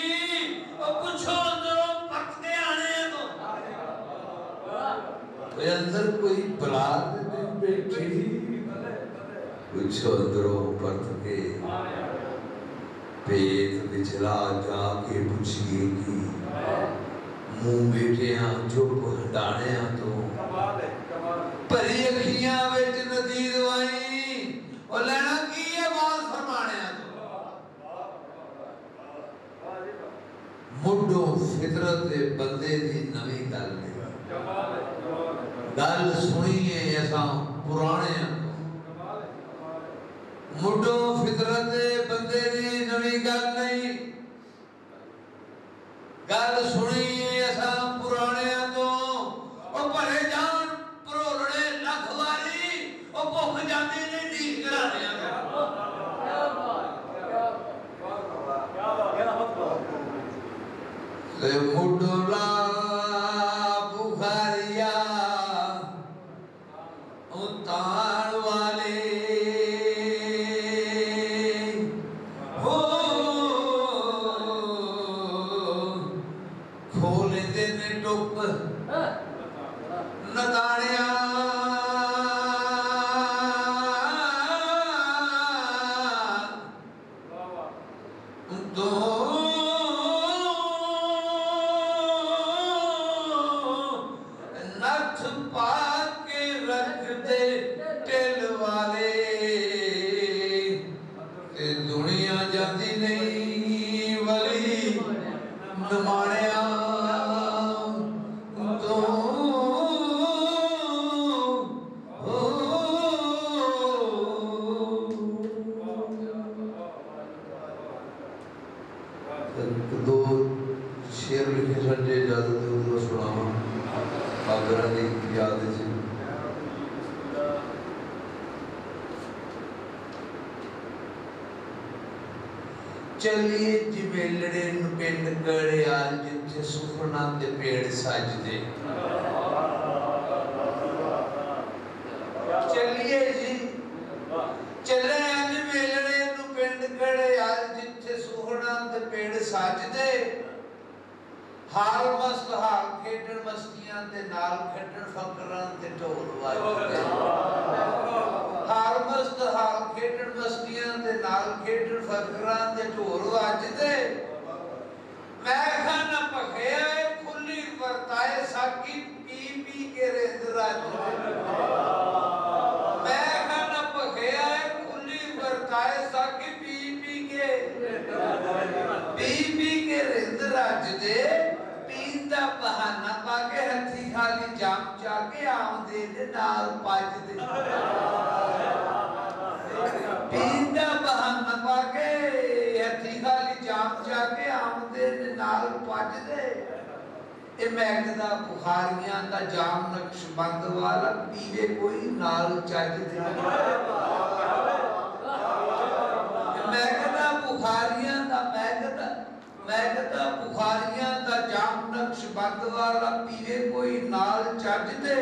Speaker 4: कुछ अंदरों परत के पेट विचला जाके पूछिए कि मुंह बेटिया चुप हटाणिया तो भरी अखियां विच नदी दवाई और लेना की है बात फरमाणिया तो मुड्ढों फितरत दे बंदे दी नवी गल गल सुनिए असां पुराने मुड्ढों फितरत दे बंदे दी नवी गल नहीं गल सुनिए असां पुराने तो ओ भरे जान भरोलड़े लख वारी ओ भुख जांदी नहीं ढीक कराने ते मुड्ढोला बुखारिया उतार वाले हो खोले दिन टुक नदाड़िया तो नथ पा के रख दे टिल वाले ते दुनिया जाती नहीं वली नमाणिया तो दो शेर लिखे संजय जादू दे उधर सुनावा बाबरा दी याद से चलिए जिमेलड़े पिंड गड़ियाल जिथे सुखना दे पेड़ सजदे चलिए जी चले अज मेलड़े पिंड गड़ियाल जिथे सुखना दे पेड़ सजदे हाल मस्त हाल खेडण मस्तियां ते नाल खेडण फकरां ते ढोल वजदे हाल मस्त हाल खेडण मस्तियां ते नाल खेडण फकरां ते ढोल वजदे मैं खाना भखिया खुली वरताए साकी पी पी के रिंद रजदे मैं खाना भखिया खुली वरताए साकी पी पी के रिंद रजदे पींदा बहाना पाके हथी खाली जाम जाके आमदे दे नाल पजदे पींदा बहाना पाके हथी खाली जाम जाके आमदे दे नाल पजदे ए महकदा बुखारियां दा जाम नक्शबंद वाला पीवे कोई नाल चजदे महकदा बुखारियां दा महकदा बुखारियां दा जाम नक्शबंद वाला पीवे कोई नाल चजदे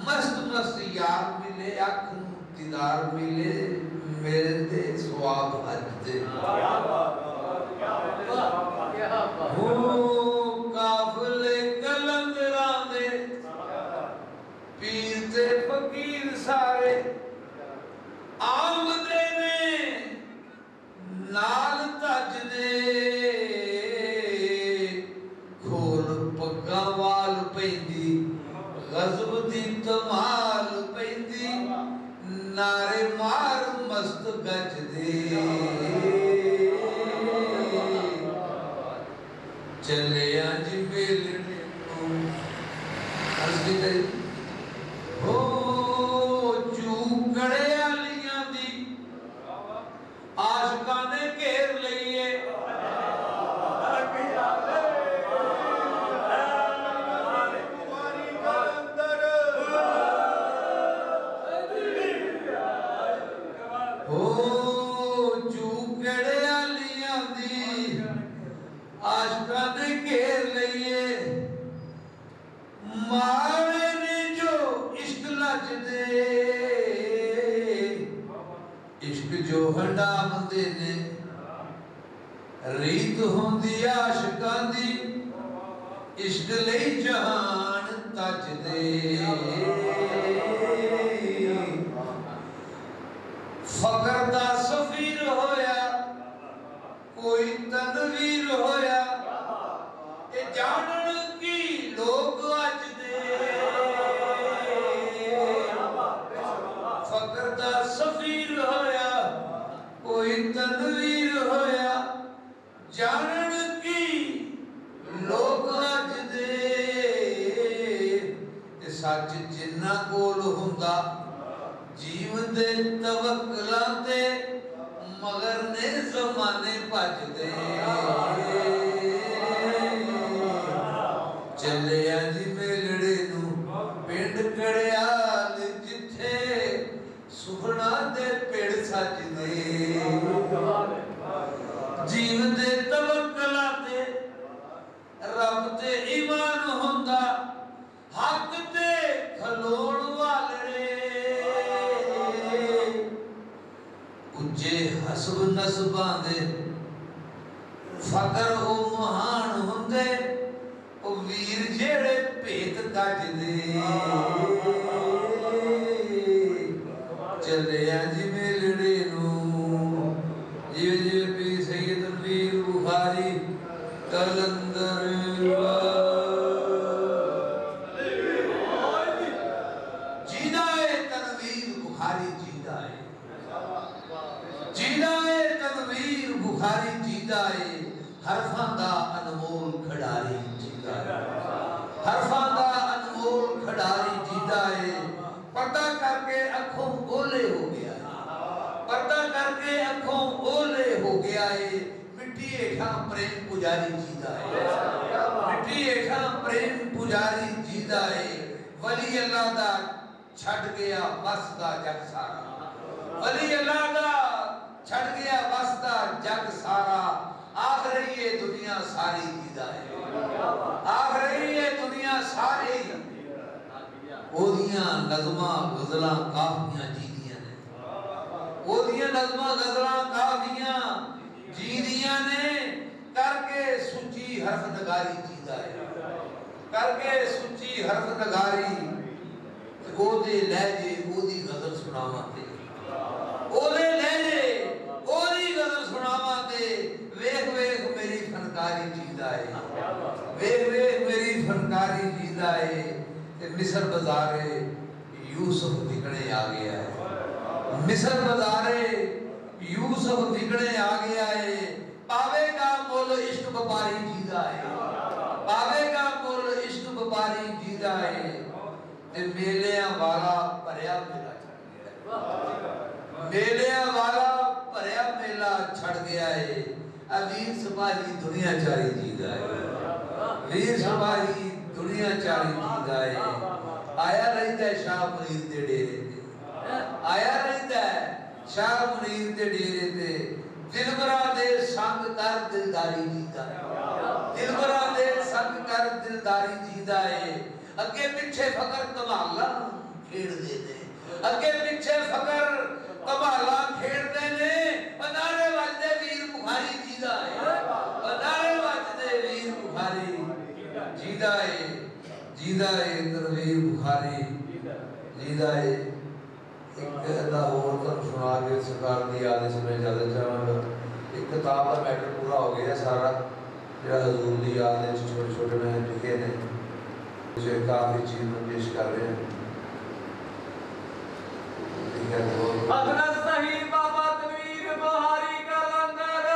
Speaker 4: मस्त मस्त यार मिले अख नूं दीदार मिले मेरे ते सवाब हज दे हो काफले कलंदरां दे पीर ते फकीर सारे आमदे ने नाल तजदे खोल पग्गा वाल पैंदी गजब दी तमाल पैंदी नारे मार मस्त गजदे चले आज मेलने हंसदे हो चूकड़े आलियां दी आशिकां ने घेर लईए हो चूकड़े आलियां दी आशिकां ने घेर लईए मारे ने जो इश्क लजदे इश्क जो हंडावंदे ने रीत होंदी आशिकां दी इश्क लई जहान तजदे
Speaker 1: फकर दा सफीर होया कोई तनवीर होया ते जानन की लोग अज दे फकर दा सफीर होया कोई तनवीर होया जानन की लोग अज दे ते सच जिन्ना कोल हुंदा जीव दे तवक्कलां ते मगर ने ज़माने भजदे चलिया जी मेलड़े नू पिंड कड़ियाल जिथे सुखना दे पेड़ सजदे जीव दे तवक्कलां ते रब ते ईमान हुंदा हक ते खलोण वालड़े उच्चे हसब नसबां दे फकर ओ महान हुंदे ओ वीर जेड़े भेत गजदे चलिया जी मेलड़े नू जिवे जिवे पीर सैयद वीर बुखारी कलंदर जीदा है तनवीर बुखारी जीदा है जीदा है तनवीर बुखारी जीदा है हरफां दा अनमोल खिडारी जीदा है हरफां दा अनमोल खिडारी जीदा है पर्दा करके अखों ओले हो गया है पर्दा करके अखों ओले हो गया है मिट्टी हेठा प्रेम पुजारी जीदा है मिट्टी हेठा प्रेम पुजारी जीदा है वली अल्लाह दा छड़ गया बस दा जग सारा वली अल्लाह दा छड़ गया बस दा जग सारा आख रही है दुनिया सारी जीदा है आख रही है दुनिया सारी ओदियां नज़मां गज़लां काफियां जीदियां ने ओदियां नज़मां गज़लां काफियां जीदियां ने करके सुची हरफ नगारी जीदा है करके सुची हरफ नगारी ओदे लहजे ओदी गज़ल सुनावां ते ओदे लहजे ओदी गज़ल सुनावां ते वेख वेख मेरी फनकारी जीदा है वेख वेख मेरी फनकारी जीदा है ते मिस्र बाजारे यूसुफ बिगड़े आ गया है मिस्र बाजारे यूसुफ बिगड़े आ गया है पावेगा मोल इश्क व्यापारी जीदा है पावेगा मोल इश्क व्यापारी जीदा है ते मेलियां वाला भरिया मेला छड़ गया मेलियां वाला भरिया मेला छड़ गया है वीर सिपाही दुनिया चारी जीदा है वीर सिपाही दुनिया चारी जीदा है आया रहता है शाह मुनीर दे डेरे ते आया रहता है शाह मुनीर दे डेरे ते दिलबरा दे संग कर दिलदारी जीदा है दिलबरा दे संग कर दिलदारी जीदा है अगे पीछे फकर कमाला खेड़दे ने अगे पीछे फकर कमाला खेड़दे ने नारे वजदे वीर बुखारी जीदा है नारे वजदे वीर बुखारी जीदा है तनवीर बुखारी जीदा है एक अदा और तुम सुना के सरकार की याद इसमें ज्यादा चाहांगा एक किताब का मैटर पूरा हो गया सारा जो हजूर की याद है छोटे छोटे में लिखे ने जो काफी चीज में पेश कर रहे हैं
Speaker 2: अपना सही बाबा तनवीर बुखारी कलंदर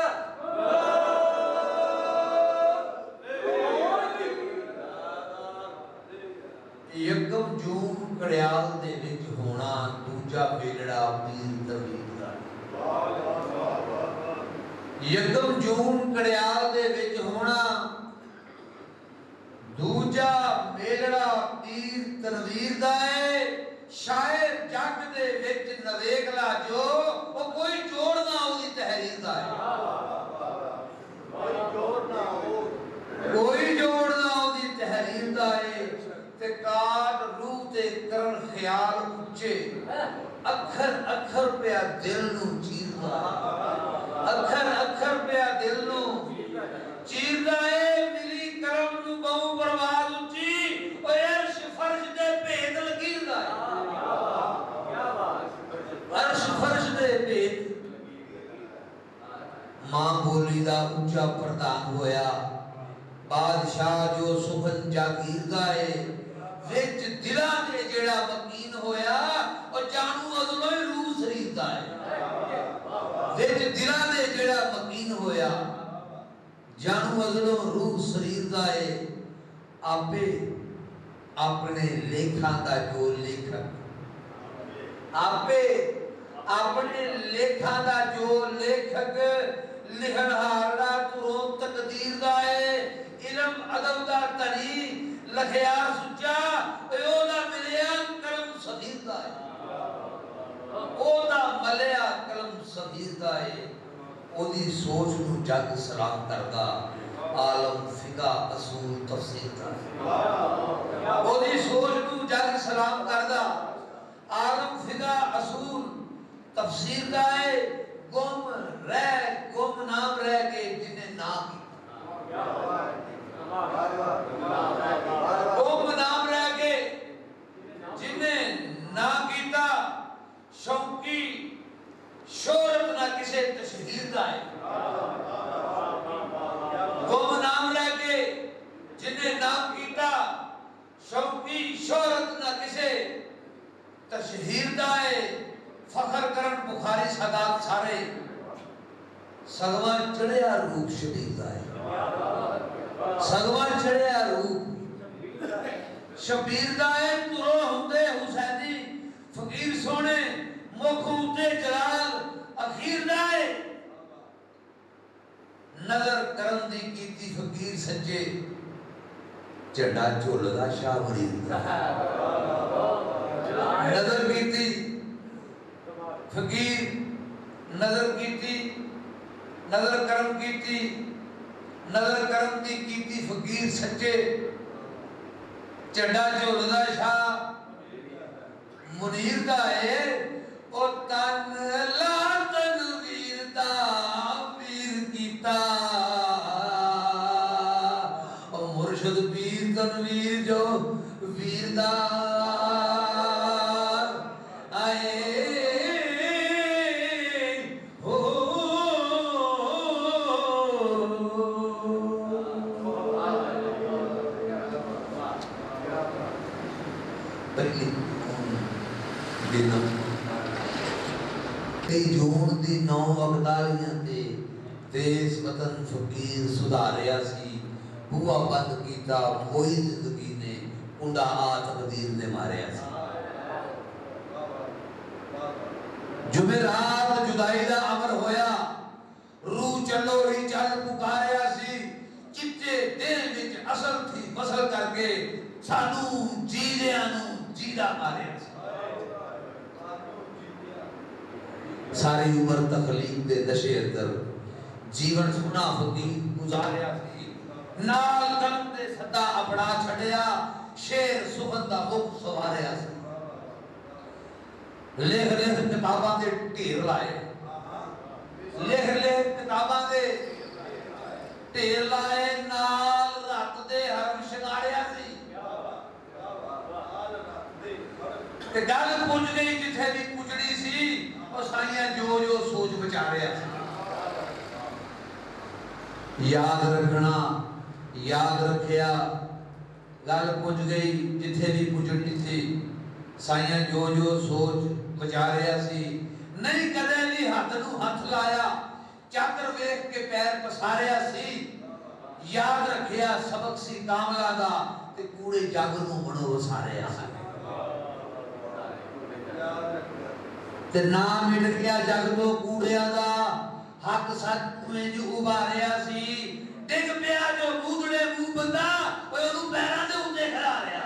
Speaker 1: यकम जून कड़ियाल दे विच होना दूजा मेलड़ा पीर तनवीर दा यकम जून कड़ियाल दे विच होना दूजा मेलड़ा पीर तनवीर दा है शायर जग दे विच नवेकला जो वो कोई जोड़ ना ओदी तहरीर दा है कोई जोड़ ना ओदी तहरीर दा है ते काट रूह ते करन ख्याल उच्चे अखर अखर पे दिल नू चीरदा अखर अखर पे दिल नू चीरदा है मिली करम नू बहु बर्बाद उच्ची ओ अर्श फर्श दे भेद
Speaker 6: मां बोली दा उच्चा प्रधान होया बादशाह जो सुखन जागीर दा है विच दिलां दे जेड़ा मकीन होया और जानू अदलों ही रूह शरीर दा है विच दिलां दे जेड़ा मकीन होया जानू अदलों रूह शरीर दा है आपे अपने लेखा का जो लेखक आपे अपने लेखा का जो लेखक लिखनहार दा तुरों तकदीर दा है इल्म अदब दा धनी लखया सुच्चा ओदा मिलिया कलम सदीर दा है ओदा मलिया कलम सदीर दा है ओदी सोच नूं जग सलाम करदा आलम फिका असूल तफसीर दा ओदी सोच नूं जग सलाम करदा आलम फिका असूल तफसीर दा है गुम नाम रह के जिन्हें ना गुम नाम रह के जिन्हें ना कीता शौकी शोहरत ना किसे तशहीर दा है गुम नाम रह के जिन्हें नाम कीता शौकी शोहरत ना किसे तशहीर दा है फखर करन बुखारी सदात सारे सगवा चढ़िया रूप शबीर दा है सगवा चढ़िया रूप शबीर दा है तुरो हुंदे हुसैनी फकीर सोने मुख उते जलाल अखीर दा है नजर करन दी कीती फकीर सच्चे झंडा झुलदा शाह मरीद दा नजर कीती फकीर नजर कीती नजर करम दी कीती फकीर सच्चे झंडा झुलदा शाह मुनीर दा है ओ तन ला तनवीर दा वीर कीता ओ मुर्शिद पीर तनवीर जो वीर दा जून दी 9 अबतालियां ते देश वतन फकीर सुधारिया सी बुआ बंद कीता मोई जिंदगी ने उंदा आ तकदीर ने मारिया सी जुमेरात जुदाई दा अमर होया रूह चलो ही चल पुकारिया सी चिट्टे दिल विच असल थी फसल करके सानू जीदियां नु जीदा मारिया सी सारी उम्र तकलीफ दे नशे अंदर जीवन सुना फकीर गुजारिया सी नाल कलम दे सदा अपना छड़िया शेर सुगंध दा मुख सवारिया सी लेख लेख किताबां दे ढेर लाए लेख लेख किताबां दे ढेर लाए नाल रात दे हरम शिंगारिया सी ते गल पुज गई जिथे भी पुजड़ी सी साइया जो जो सोच विचारिया याद रखना याद रखिया गल पुज गई जिथे भी पुजनी थी साइया जो जो सोच विचारिया सी नहीं कदे भी हाथ नू हाथ लाया चादर वेख के पैर पसारिया सी याद रखिया सबक सी कामला दा ते कूड़े जग नू मनो वसारिया सी ते नाम मिट गया जग तो कूड़िया दा हक सच में जो उबारिया सी डिग पिया जो बूदड़े मुंह बंदा ओए ओनू पैरां दे उत्ते खड़ा रिया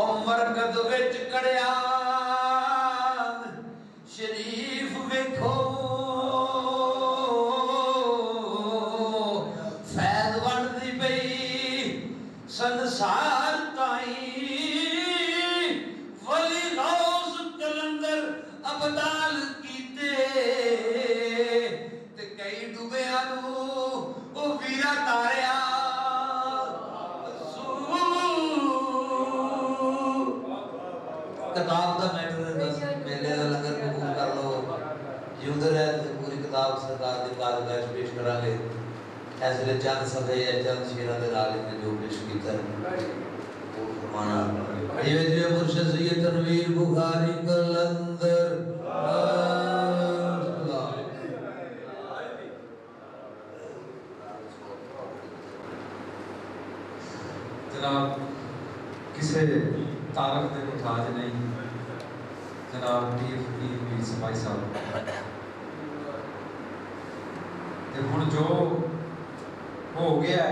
Speaker 6: ओ मरकत विच कड़िया शरीफ वेखो फैज़ वंडदी पई संसार ताई अबदाल कीते ते कई डुबिया नू ओ वीरा तारिया किताब दा मैटर है बस मेले दा लंगर कबूल कर लो सरकार की कारगाह पेश करांगे इस वे चंद सफे या चंद शेरों के नाल इन्हें जो पेश किया वो फरमाना जिवें जिवें मुर्शिद सैयद तनवीर बुखारी कलंदर
Speaker 1: जनाब किसी तारक के मुताज नहीं जनाब पीर फकीर पीर सिपाही साहब ते हुण जो हो गया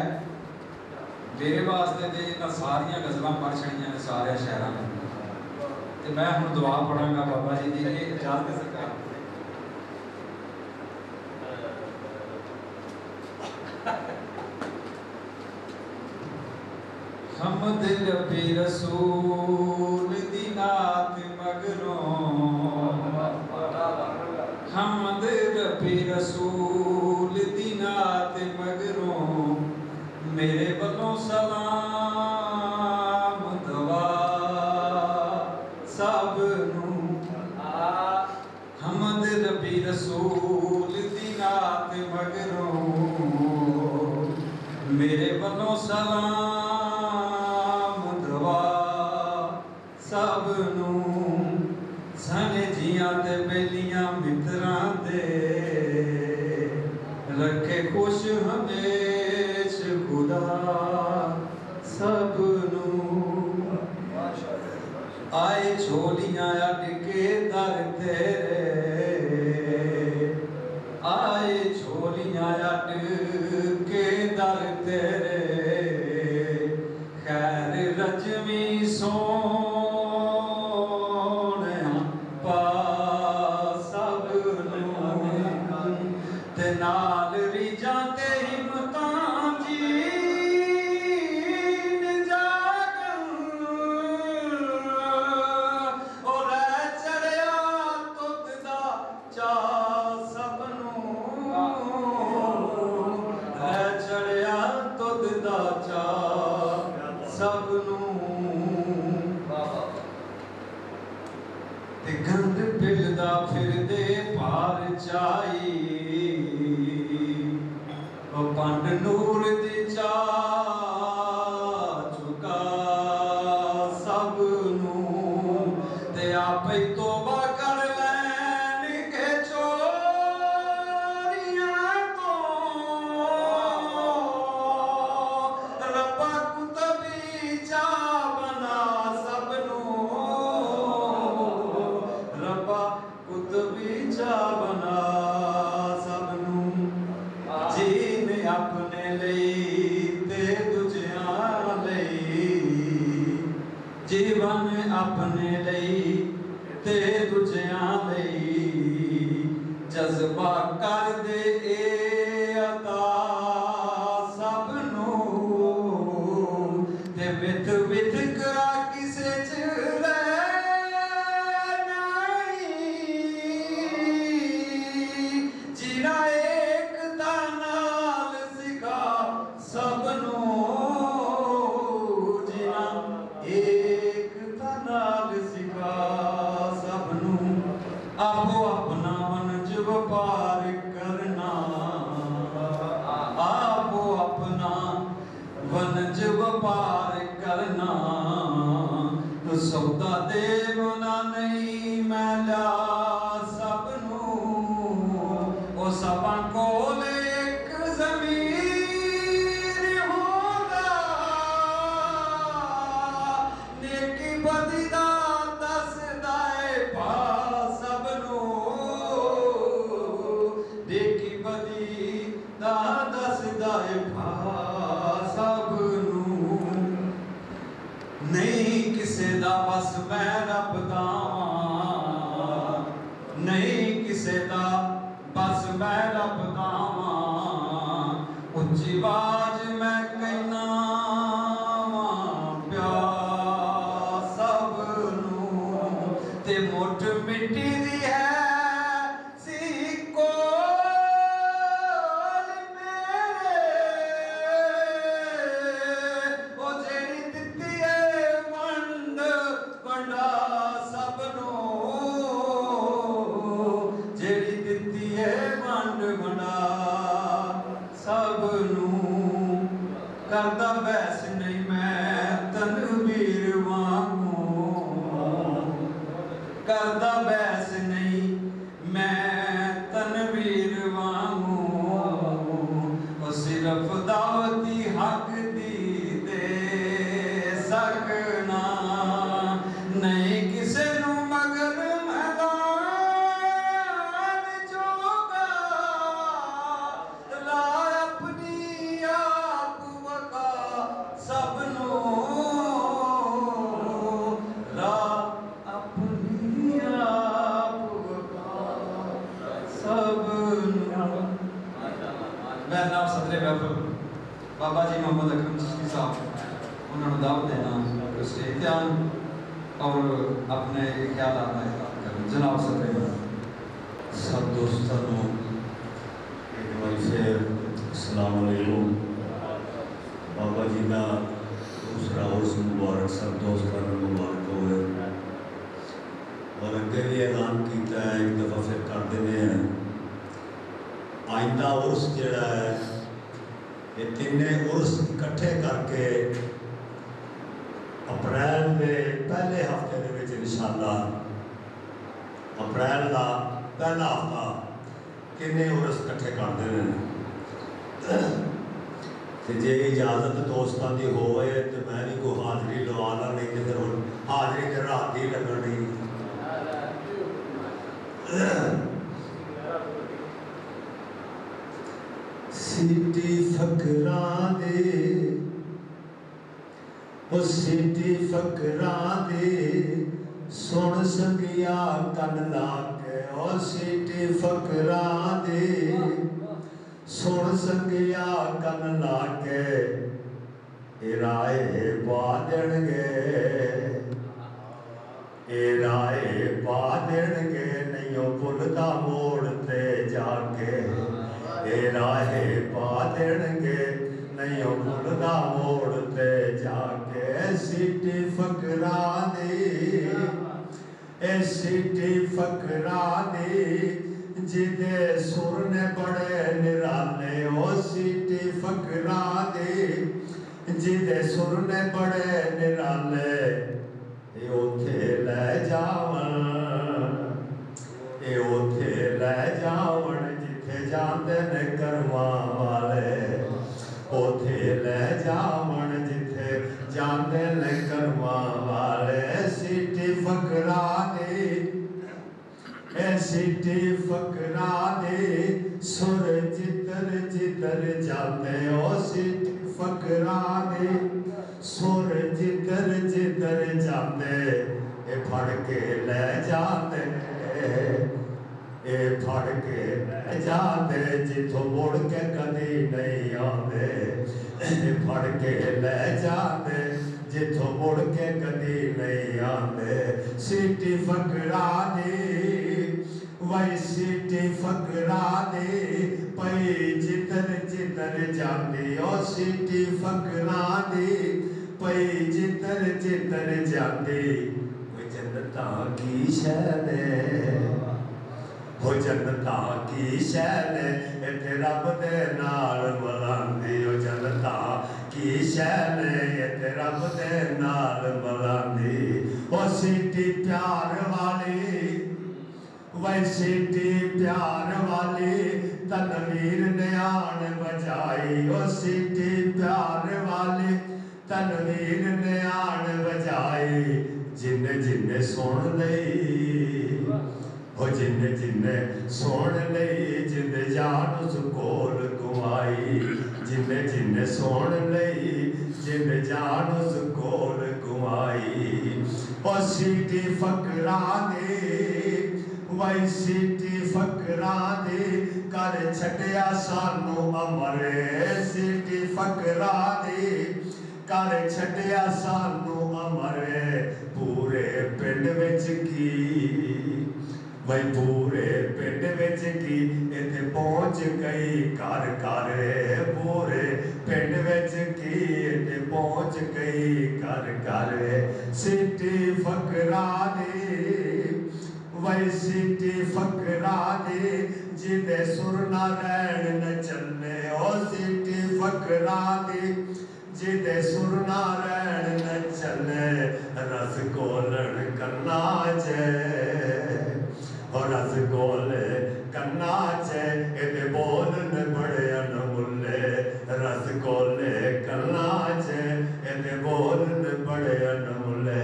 Speaker 1: मेरे वास्ते तो इन्हां सारियां गज़लां पढ़ छड़ियां ने सारे शहरां ने ते मैं हुण दुआ पढ़ांगा बाबा जी दी इजाजत सरकार हमद रबी रसूल दी नात मगरों हमद रबी रसूल दी नात मगरों मेरे बलों सलाम दवा सब नू हमद रबी रसूल दी नात मगरों मेरे बलों सलाम दवा सब नू सने जियां ते बेलियां मित्रां दे रखे खुश हमेश खुदा सब नू आए झोलियां अड के दर तेरे आए झोलियां अड के दर तेरे खैर रजवी सोने पा सब नू ते नाल रिजा ते हिम्मतां जीन जागन ओ रह चढ़िया तुद दा चा सब नू रह चढ़िया तुद दा चा सब नू ते गंद पिलदा फिरदे पार चाई ओ पंड नूर दी चा चुका सब नू ते आपे तौबा कर लैन के चोरियां तो रब्बा कुतबी चा बना सब नू रब्बा कुतबी चा बना सब नू जीन अपने ਲਈ ते दूजियां ਲਈ जीवन अपने ਲਈ ते दूजियां ਲਈ जज्बा कर दे ए अता सब नू ते विथ विथ करा किसे च जीना एक नाल सिखा सब नू जीना एक नाल सिखा सब नू आपो अपना वनज व्यापार करना आपो अपना वनज व्यापार करना तो सौदा देवना नहीं मैला सब नू ओ सबा कोल एक ज़मीर होगा नेकी बदी दा दसदा ए भा सब नू नेकी बदी दा दसदा ए भा सब नू नहीं किसे दा बस मैं रब दा नहीं किसे दा बस मैं रब दा उच्ची आवाज मैं कहना प्यार सब नू ते मुठ मिट्टी दी है सी कोल मेरे ओ जेड़ी दित्ती है वंड वंडा सब नू जेड़ी दित्ती है वंड मैं नाम सदरे महफिल बाबा जी मोहम्मद अकरम चिश्ती साहब उन्होंने दावत देना स्टेज ध्यान और अपने ख्याल करें। जनाब सदरे महफिल।
Speaker 3: सब दोस्तों को एक बार फिर अस्सलाम वालेकुम। बाबा जी का दूसरा उर्स मुबारक सब दोस्तों को मुबारक होवे। और अगे भी ऐलान किया है, एक दफ़ा फिर कर देने हैं, आइंदा उर्स जड़ा है ये तीनों उर्स इकट्ठे करके अप्रैल के पहले हफ्ते के विच इंशाअल्लाह अप्रैल का पहला हफ्ता तीनों उर्स इकट्ठे कर देने। तो जे इजाजत दोस्तों की होवे तो मैं भी कोई हाज़री लवा ला, नहीं तो फिर हाज़री तो रात ही लगनी। सीटी फकरां दे ओ सीटी फकरां दे सुन संगिया कन ला के ओ सीटी फकरां दे सुन संगिया कन ला के राय पा देणगे राय पा देणगे नहीं भुलदा मोड़ ते जाके राह पा देणगे नहीं भुलदा मोड़ ते जाके। सीटी फकरां दे सीटी फकरां दे जिदे सुर ने बड़े निराले ओ सीटी फकरां दे जिदे सुर ने बड़े निराले उथे लै जावन उथे लै जावन जिथे जाते ने करवा वाले उथे लै जावन जिथे जाते ने करवा वाले। सीटी फकरां दे सीटी फकरां दे सुर जिधर जिधर जाते ओ सीटी फकरां दे सुर जिधर जिधर जाते ये फड़ के ले जाते ये फड़ के ले जाते जिथों मुड़ के कदी नहीं आते ये फड़ के ले जाते जिथों मुड़ के कदी नहीं आते। सीटी फकरां दे वही सीटी फकरां दे पई जिधर जिधर जाती ओ सीटी फकरां दे पई जिधर जिधर जाती। कोई जन्नतां की शैल हो जन्नतां की शैल इत्थे रब दे नाल मलांदी ओ जन्नतां की शैल इत्थे रब दे नाल मलांदी। ओ सीटी प्यार वाली वही सीटी प्यार वाली तनवीर ने आन बजाई ओ सीटी प्यार वाली तनवीर ने आन बजाई। जिन्ने जिन्ने सुन लई ओ जिन्ने जिन्ने सुन लई जिंदे जान उस कोल गुआई जिन्ने जिन्ने सुन लई जिंदे जान उस कोल गुआई। ओ सीटी फकरां दे वही सीटी फकरां दे कर छड्या सानू अमर सीटी फकरां दे कर छड्या सानू अमर। पूरे पिंड विच की भाई पूरे पिंड विच की इत्थे पहुंच गई घर घर पूरे पिंड विच की इत्थे पहुंच गई घर घर। सीटी फकरां दे वही सीटी फकरां दे जिदे सुर ना रैन न चलने ओ सीटी फकरां दे जिदे सुर ना रैन न चले। रस गोलन करना चे और रस गोल करना चे एदे बोलन बड़े अनमुल्ले रस गोले करना चे एदे बोलन बड़े अनमुल्ले।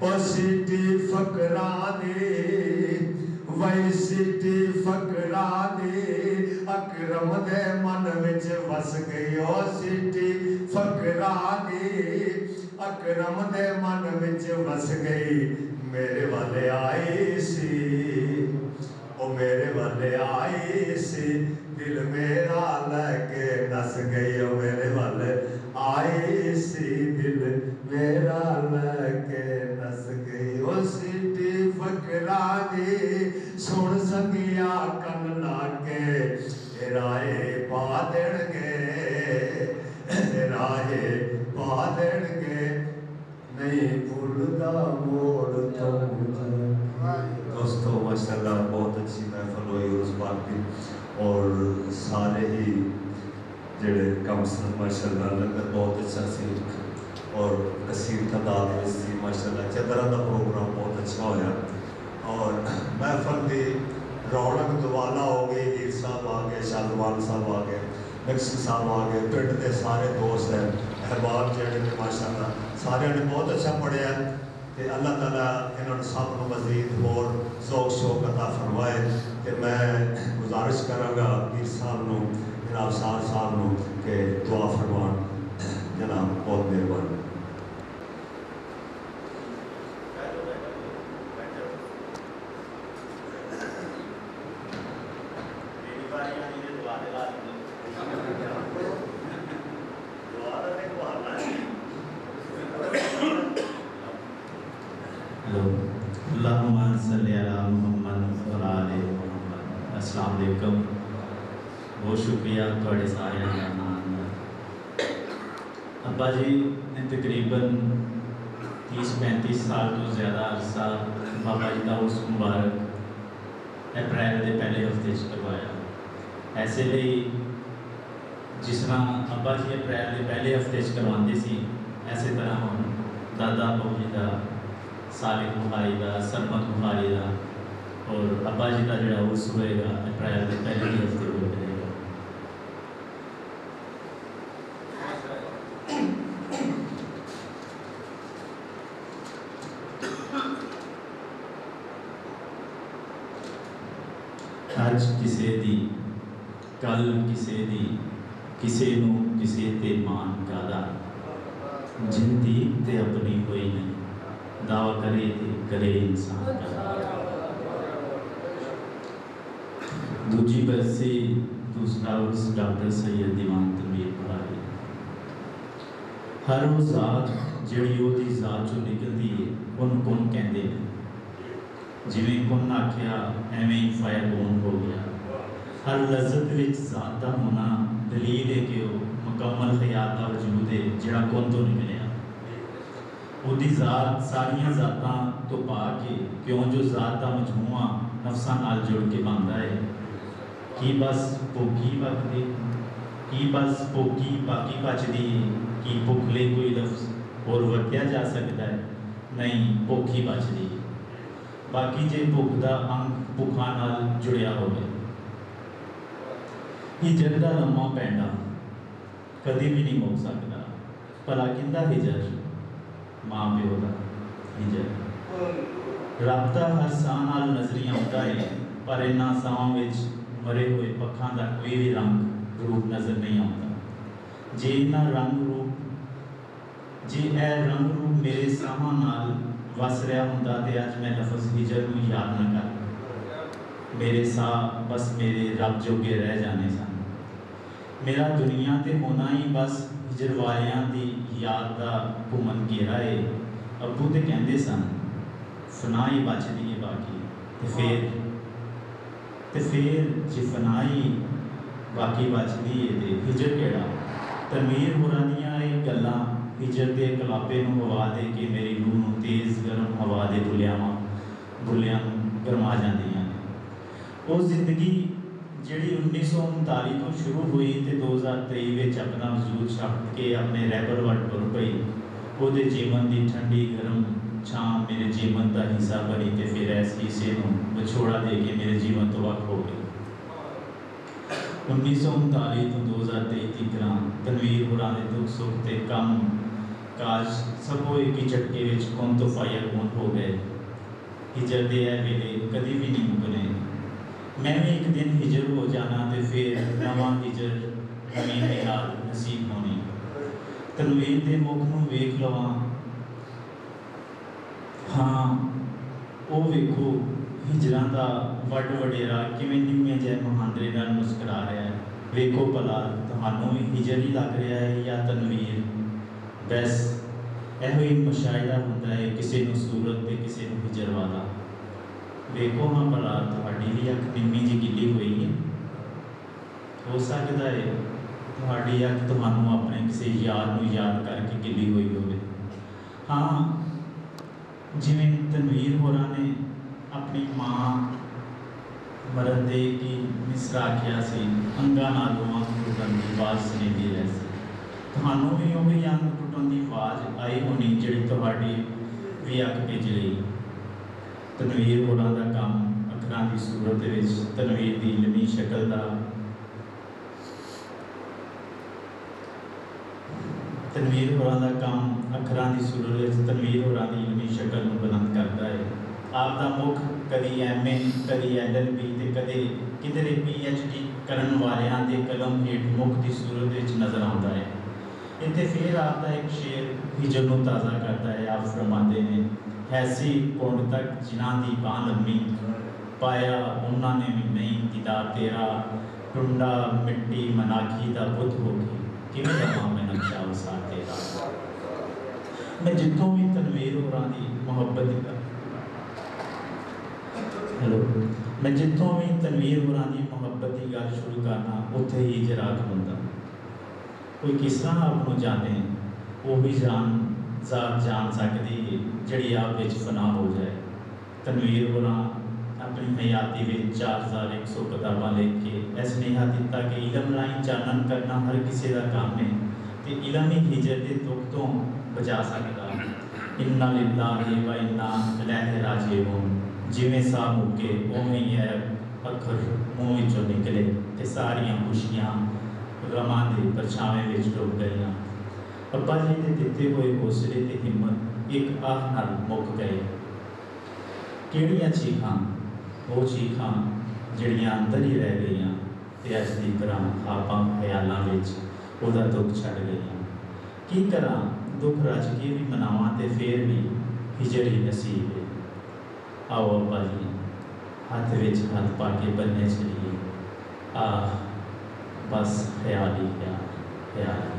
Speaker 3: ओ सीटी फकरां दे वही सीटी फकरां दे अकरम दे मन विच वस गई ओ सीटी फकरां दे अकरम दे मन विच वस गई। मेरे वाले आई सी ओ मेरे वाले आई सी दिल मेरा
Speaker 7: राजे सुन सकिया कन लागे राहे पा देणगे राहे पा देणगे नहीं भूलदा मोड़ तो दोस्तों माशाल्लाह बहुत अच्छी महफिल हुई उस बात की और सारे ही जेड़े कम सन माशाल्लाह लंगर बहुत अच्छा सी और कसीर तादाद में सी माशाल्लाह चदरा का प्रोग्राम बहुत अच्छा होया और महफिल की रौनक दुआला हो गई हीर साहब आ गए शाहजवान साहब आ गए नक्सी साहब आ गए पिंड के सारे दोस्त हैं अहबाब जेड़े ने माशाल्लाह सारे ने बहुत अच्छा पढ़िया तो अल्लाह ताला इन्होंने सब को मजीद और शौक शौक अता फरमाए तो मैं गुजारिश कराँगा पीर साहब को जनाब साहब को कि दुआ फरमान जनाब बहुत मेहरबानी।
Speaker 8: अस्सलाम वालेकुम। बहुत शुक्रिया थोड़े सारे अब्बा जी ने तकरीबन 30-35 साल तो ज़्यादा अरसा बाबा जी का उस मुबारक अप्रैल के पहले हफ्ते करवाया। ऐसे लिए जिस तरह अब्बा जी अप्रैल के पहले हफ्ते करवाते सी ऐसे तरह हम दादा बाबू जी का सालिक बुखारी का सरमत बुखारी का और अब्बा जी का जोड़ा उर्स होएगा अप्रैल के पहले ही हफ्ते को करेगा। अज किसे दी कल किसे दी किसे नू किसे ते मान कादा जिंदी ते अपनी कोई नहीं दावा करे ते करे इंसान का। दूजी बरसी दूसरा उर्स डॉक्टर सैयद दीवान तनवीर बुखारी। हर वो जात जिहड़ी ओहदी जात चों निकलती है उन कुन कहते हैं। जिवें कुन आख्या एवें ही फायर बोन हो गया। हर लज्जत विच जात दा होना दलील है कि वो मुकम्मल ख्याल दा वजूद है जिहड़ा कुन तो निकलिया। ओहदी जात सारियां जातां तो पा के क्यों जो जात दा मजमूआ नफ्सां नाल जुड़ के बनदा है कि बस भुखी बकदी कि बस भुखी बाकी बचदी कि भुख ले कोई लफ्ज़ और वरत्या जा सकता है नहीं भुखी बचदी बाकी जे भुख दा अंग भुखा नाल जुड़िया होवे। हिजर दा लम्मा पैंडा कदी भी नहीं मुक सकता। भला किंदा हिजर मां प्यो दा हिजर। रब दा हर साह नाल नजरी आउंदा है पर इन्हां साहां विच मरे हुए पक्खां दा कोई भी रंग रूप नजर नहीं आता। जे इन्हां रंग रूप जे ए रंग रूप मेरे साहां नाल वस रहा हुंदा ते अज मैं लफज हिजर को याद न कर। मेरे साह बस मेरे रब जोगे रह जाने सन। मेरा दुनिया ते होना ही बस हिजर वालियां दी याद दा घुमन घेरा है। अब्बू ते कहंदे सन फना ही बचदी है बाकी ते फिर जे फना ही बाकी बचदी है ते हिजर केड़ा। तनवीर होरां दियां ये गल्लां हिजर के कलापे हवा दे के मेरी रूह में तेज़ गर्म हवा दे बुलियां गरमा जांदियां ने। वो जिंदगी जिहड़ी 1939 तो शुरू हुई तो 2023 में अपना वजूद छप के अपने रैबर वट तुर पई। वो जीवन की ठंडी गर्म छां मेरे जीवन का हिस्सा बनी तो फिर इस हिस्से को विछोड़ा दे के मेरे जीवन तो वक् हो गई। 1939 तो 2023 तक तनवीर होरां दे दुख सुख ते कम काज सबो एक ही झटके विच कौन तो फायर कौन हो गए। हिजर दे ए वेले कभी भी नहीं मुकने। मैं भी एक दिन हिजर हो जाना तो फिर नवा हिजर नवीं निहाल नसीब होनी। तनवीर दे मुख नूं वेख लवां हाँ वो वेखो हिजरां दा वड वडेरा किवें निम्मे जै महांदरे नाल मुस्कुरा रहा है। वेखो भला तुहानूं भी हिजर ही लग रहा है या तनवीर। बस इहो ही मुशाहिदा हुंदा है किसी नूं सूरत ते किसी नूं हिजर वाला। ਵੇਖੋ ਹਾਂ ਭਲਾ ਤੁਹਾਡੀ ਵੀ ਅੱਖ ਨਿੰਮੀ ਜਿਹੀ ਗਿੱਲੀ ਹੋਈ ਹੈ। ਹੋ ਸਕਦਾ ਹੈ ਤੁਹਾਡੀ ਅੱਖ ਤੁਹਾਨੂੰ ਆਪਣੇ ਕਿਸੇ ਯਾਰ ਨੂੰ ਯਾਦ ਕਰਕੇ ਗਿੱਲੀ ਹੋਈ ਹੋਵੇ। ਹਾਂ, ਜਿਵੇਂ ਤਨਵੀਰ ਹੋਰਾਂ ਨੇ ਆਪਣੀ ਮਾਂ ਮਰਨ ਦੇ ਕੀ ਮਿਸਰਾ ਆਖਿਆ ਸੀ, ਅੰਗਾਂ ਨਾਲ ਰੋਆਂ ਟੁੱਟਣ ਦੀ ਆਵਾਜ਼ ਸੁਣੀਦੀ ਰਹੀ ਸੀ। ਤੁਹਾਨੂੰ ਵੀ ਉਹ ਹੀ ਅੰਗ ਟੁੱਟਣ ਦੀ ਆਵਾਜ਼ ਆਈ ਹੋਣੀ ਜਿਹੜੀ ਤੁਹਾਡੀ ਵੀ ਅੱਖ ਭਿੱਜ ਗਈ। ਤਨਵੀਰ ਹੋਰਾਂ ਦਾ ਕੰਮ ਅੱਖਰਾਂ ਦੀ ਸੂਰਤ ਦੇ ਵਿੱਚ ਤਨਵੀਰ ਦੀ ਇਲਮੀ ਸ਼ਕਲ ਦਾ ਤਨਵੀਰ ਹੋਰਾਂ ਦਾ ਕੰਮ ਅੱਖਰਾਂ ਦੀ ਸੂਰਤ ਵਿੱਚ ਤਨਵੀਰ ਹੋਰਾਂ ਦੀ ਇਲਮੀ ਸ਼ਕਲ ਨੂੰ ਬੁਲੰਦ ਕਰਦਾ ਹੈ। ਆਪ ਦਾ ਮੁੱਖ ਕਦੀ MA, ਕਦੀ LLB ਤੇ ਕਦੇ ਕਿਧਰੇ PhD ਕਰਨ ਵਾਲਿਆਂ ਦੇ ਕਲਮ ਹੇਠ ਮੁੱਖ ਦੀ ਸੂਰਤ ਵਿੱਚ ਨਜ਼ਰ ਆਉਂਦਾ ਹੈ। ਇੱਥੇ ਫਿਰ ਆਪ ਦਾ ਇੱਕ ਸ਼ੇਰ ਹਿਜਰ ਨੂੰ ਤਾਜ਼ਾ ਕਰਦਾ ਹੈ। ਆਪ ਫਰਮਾਉਂਦੇ ਨੇ, ਐਸੀ ਕੁੰਡ ਤੱਕ ਜਿਨ੍ਹਾਂ ਦੀ ਬਾਂਹ ਲੰਮੀ, ਪਾਇਆ ਉਹਨਾਂ ਨੇ ਵੀ ਨਹੀਂ ਦੀਦਾਰ ਤੇਰਾ, ਟੁੰਡਾ ਮਿੱਟੀ ਮਨਾਖੀ ਦਾ ਬੁੱਤ ਹੋ ਗਈ, ਕਿਵੇਂ ਲਵਾਂ ਮੈਂ ਨਕਸ਼ਾ ਉਸਾਰ ਤੇਰਾ। ਮੈਂ ਜਿੱਥੋਂ ਵੀ ਤਨਵੀਰ ਹੋਰਾਂ ਦੀ ਮੁਹੱਬਤ ਦੀ ਮੈਂ ਜਿੱਥੋਂ ਵੀ ਤਨਵੀਰ ਹੋਰਾਂ ਦੀ ਮੁਹੱਬਤ ਦੀ ਗੱਲ ਸ਼ੁਰੂ ਕਰਨਾ ਉੱਥੇ ਹੀ ਜਰਾਕ ਹੁੰਦਾ। ਕੋਈ ਕਿਸ ਤਰ੍ਹਾਂ ਆਪ ਨੂੰ ਜਾਣੇ, ਉਹ ਵੀ ਜਾਣ ਸਕਦੀ ਹੈ ਜਿਹੜੀ ਆਪ ਵਿੱਚ ਫਨਾ ਹੋ ਜਾਏ। ਤਨਵੀਰ ਹੋਰਾਂ ਆਪਣੀ ਹਯਾਤੀ ਵਿੱਚ 4100 ਕਿਤਾਬਾਂ ਲਿਖ ਕੇ ਇਹ ਸੁਨੇਹਾ ਦਿੱਤਾ ਕਿ ਇਲਮ ਰਾਹੀਂ ਚਾਨਣ ਕਰਨਾ ਹਰ ਕਿਸੇ ਦਾ ਕੰਮ ਹੈ ਤੇ ਇਲਮ ਹੀ ਹਿਜਰ ਦੇ ਦੁੱਖ ਤੋਂ ਬਚਾ ਸਕਦਾ। ਇੰਨਾ ਲਿllahi व इन्ना इलैहि राजिऊन। ਜਿਵੇਂ ਸਾਹ ਮੁੱਕੇ ਉਵੇਂ ਹੀ ਹੈ ਅੱਖਰ ਮੂੰਹ ਵਿੱਚੋਂ ਨਿਕਲੇ ਤੇ ਸਾਰੀਆਂ ਖੁਸ਼ੀਆਂ ਗਮਾਂ ਦੇ ਪਰਛਾਵੇਂ ਵਿੱਚ ਡੁੱਬ ਗਈਆਂ। ਅੱਬਾ ਜੀ ਦੇ ਦਿੱਤੇ ਹੋਏ ਹੌਸਲੇ ਤੇ ਹਿੰਮਤ ਇੱਕ ਆਹ ਨਾਲ ਮੁੱਕ ਗਏ। ਕਿਹੜੀਆਂ ਚੀਖਾਂ, ਉਹ ਚੀਖਾਂ ਜਿਹੜੀਆਂ ਅੰਦਰ ਹੀ ਰਹਿ ਗਈਆਂ ਤੇ ਅੱਜ ਦੀ ਤਰ੍ਹਾਂ ਆਪਾਂ ਖਿਆਲਾਂ ਵਿੱਚ ਉਹਦਾ ਦੁੱਖ ਛੱਡ ਗਈਆਂ। ਕੀ ਕਰਾਂ, ਦੁੱਖ ਰਚ ਕੇ ਵੀ ਮਨਾਵਾਂ ਤੇ ਫੇਰ ਵੀ ਹਿਜਰ ਹੀ ਨਸੀਬ ਹੈ। आओ अब्बा जी हाथ विच हाथ पा के बनने चलिए। बस ख्याल ही ख्याल, ख्याल ही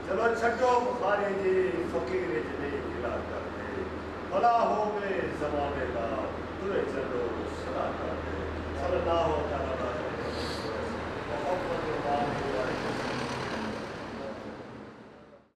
Speaker 9: चलो छो बुखारी जी फकीर जी गिला करते भला हो गए जमाने का तुरे चलो सदा करते सल्लल्लाहु अलैहि वसल्लम।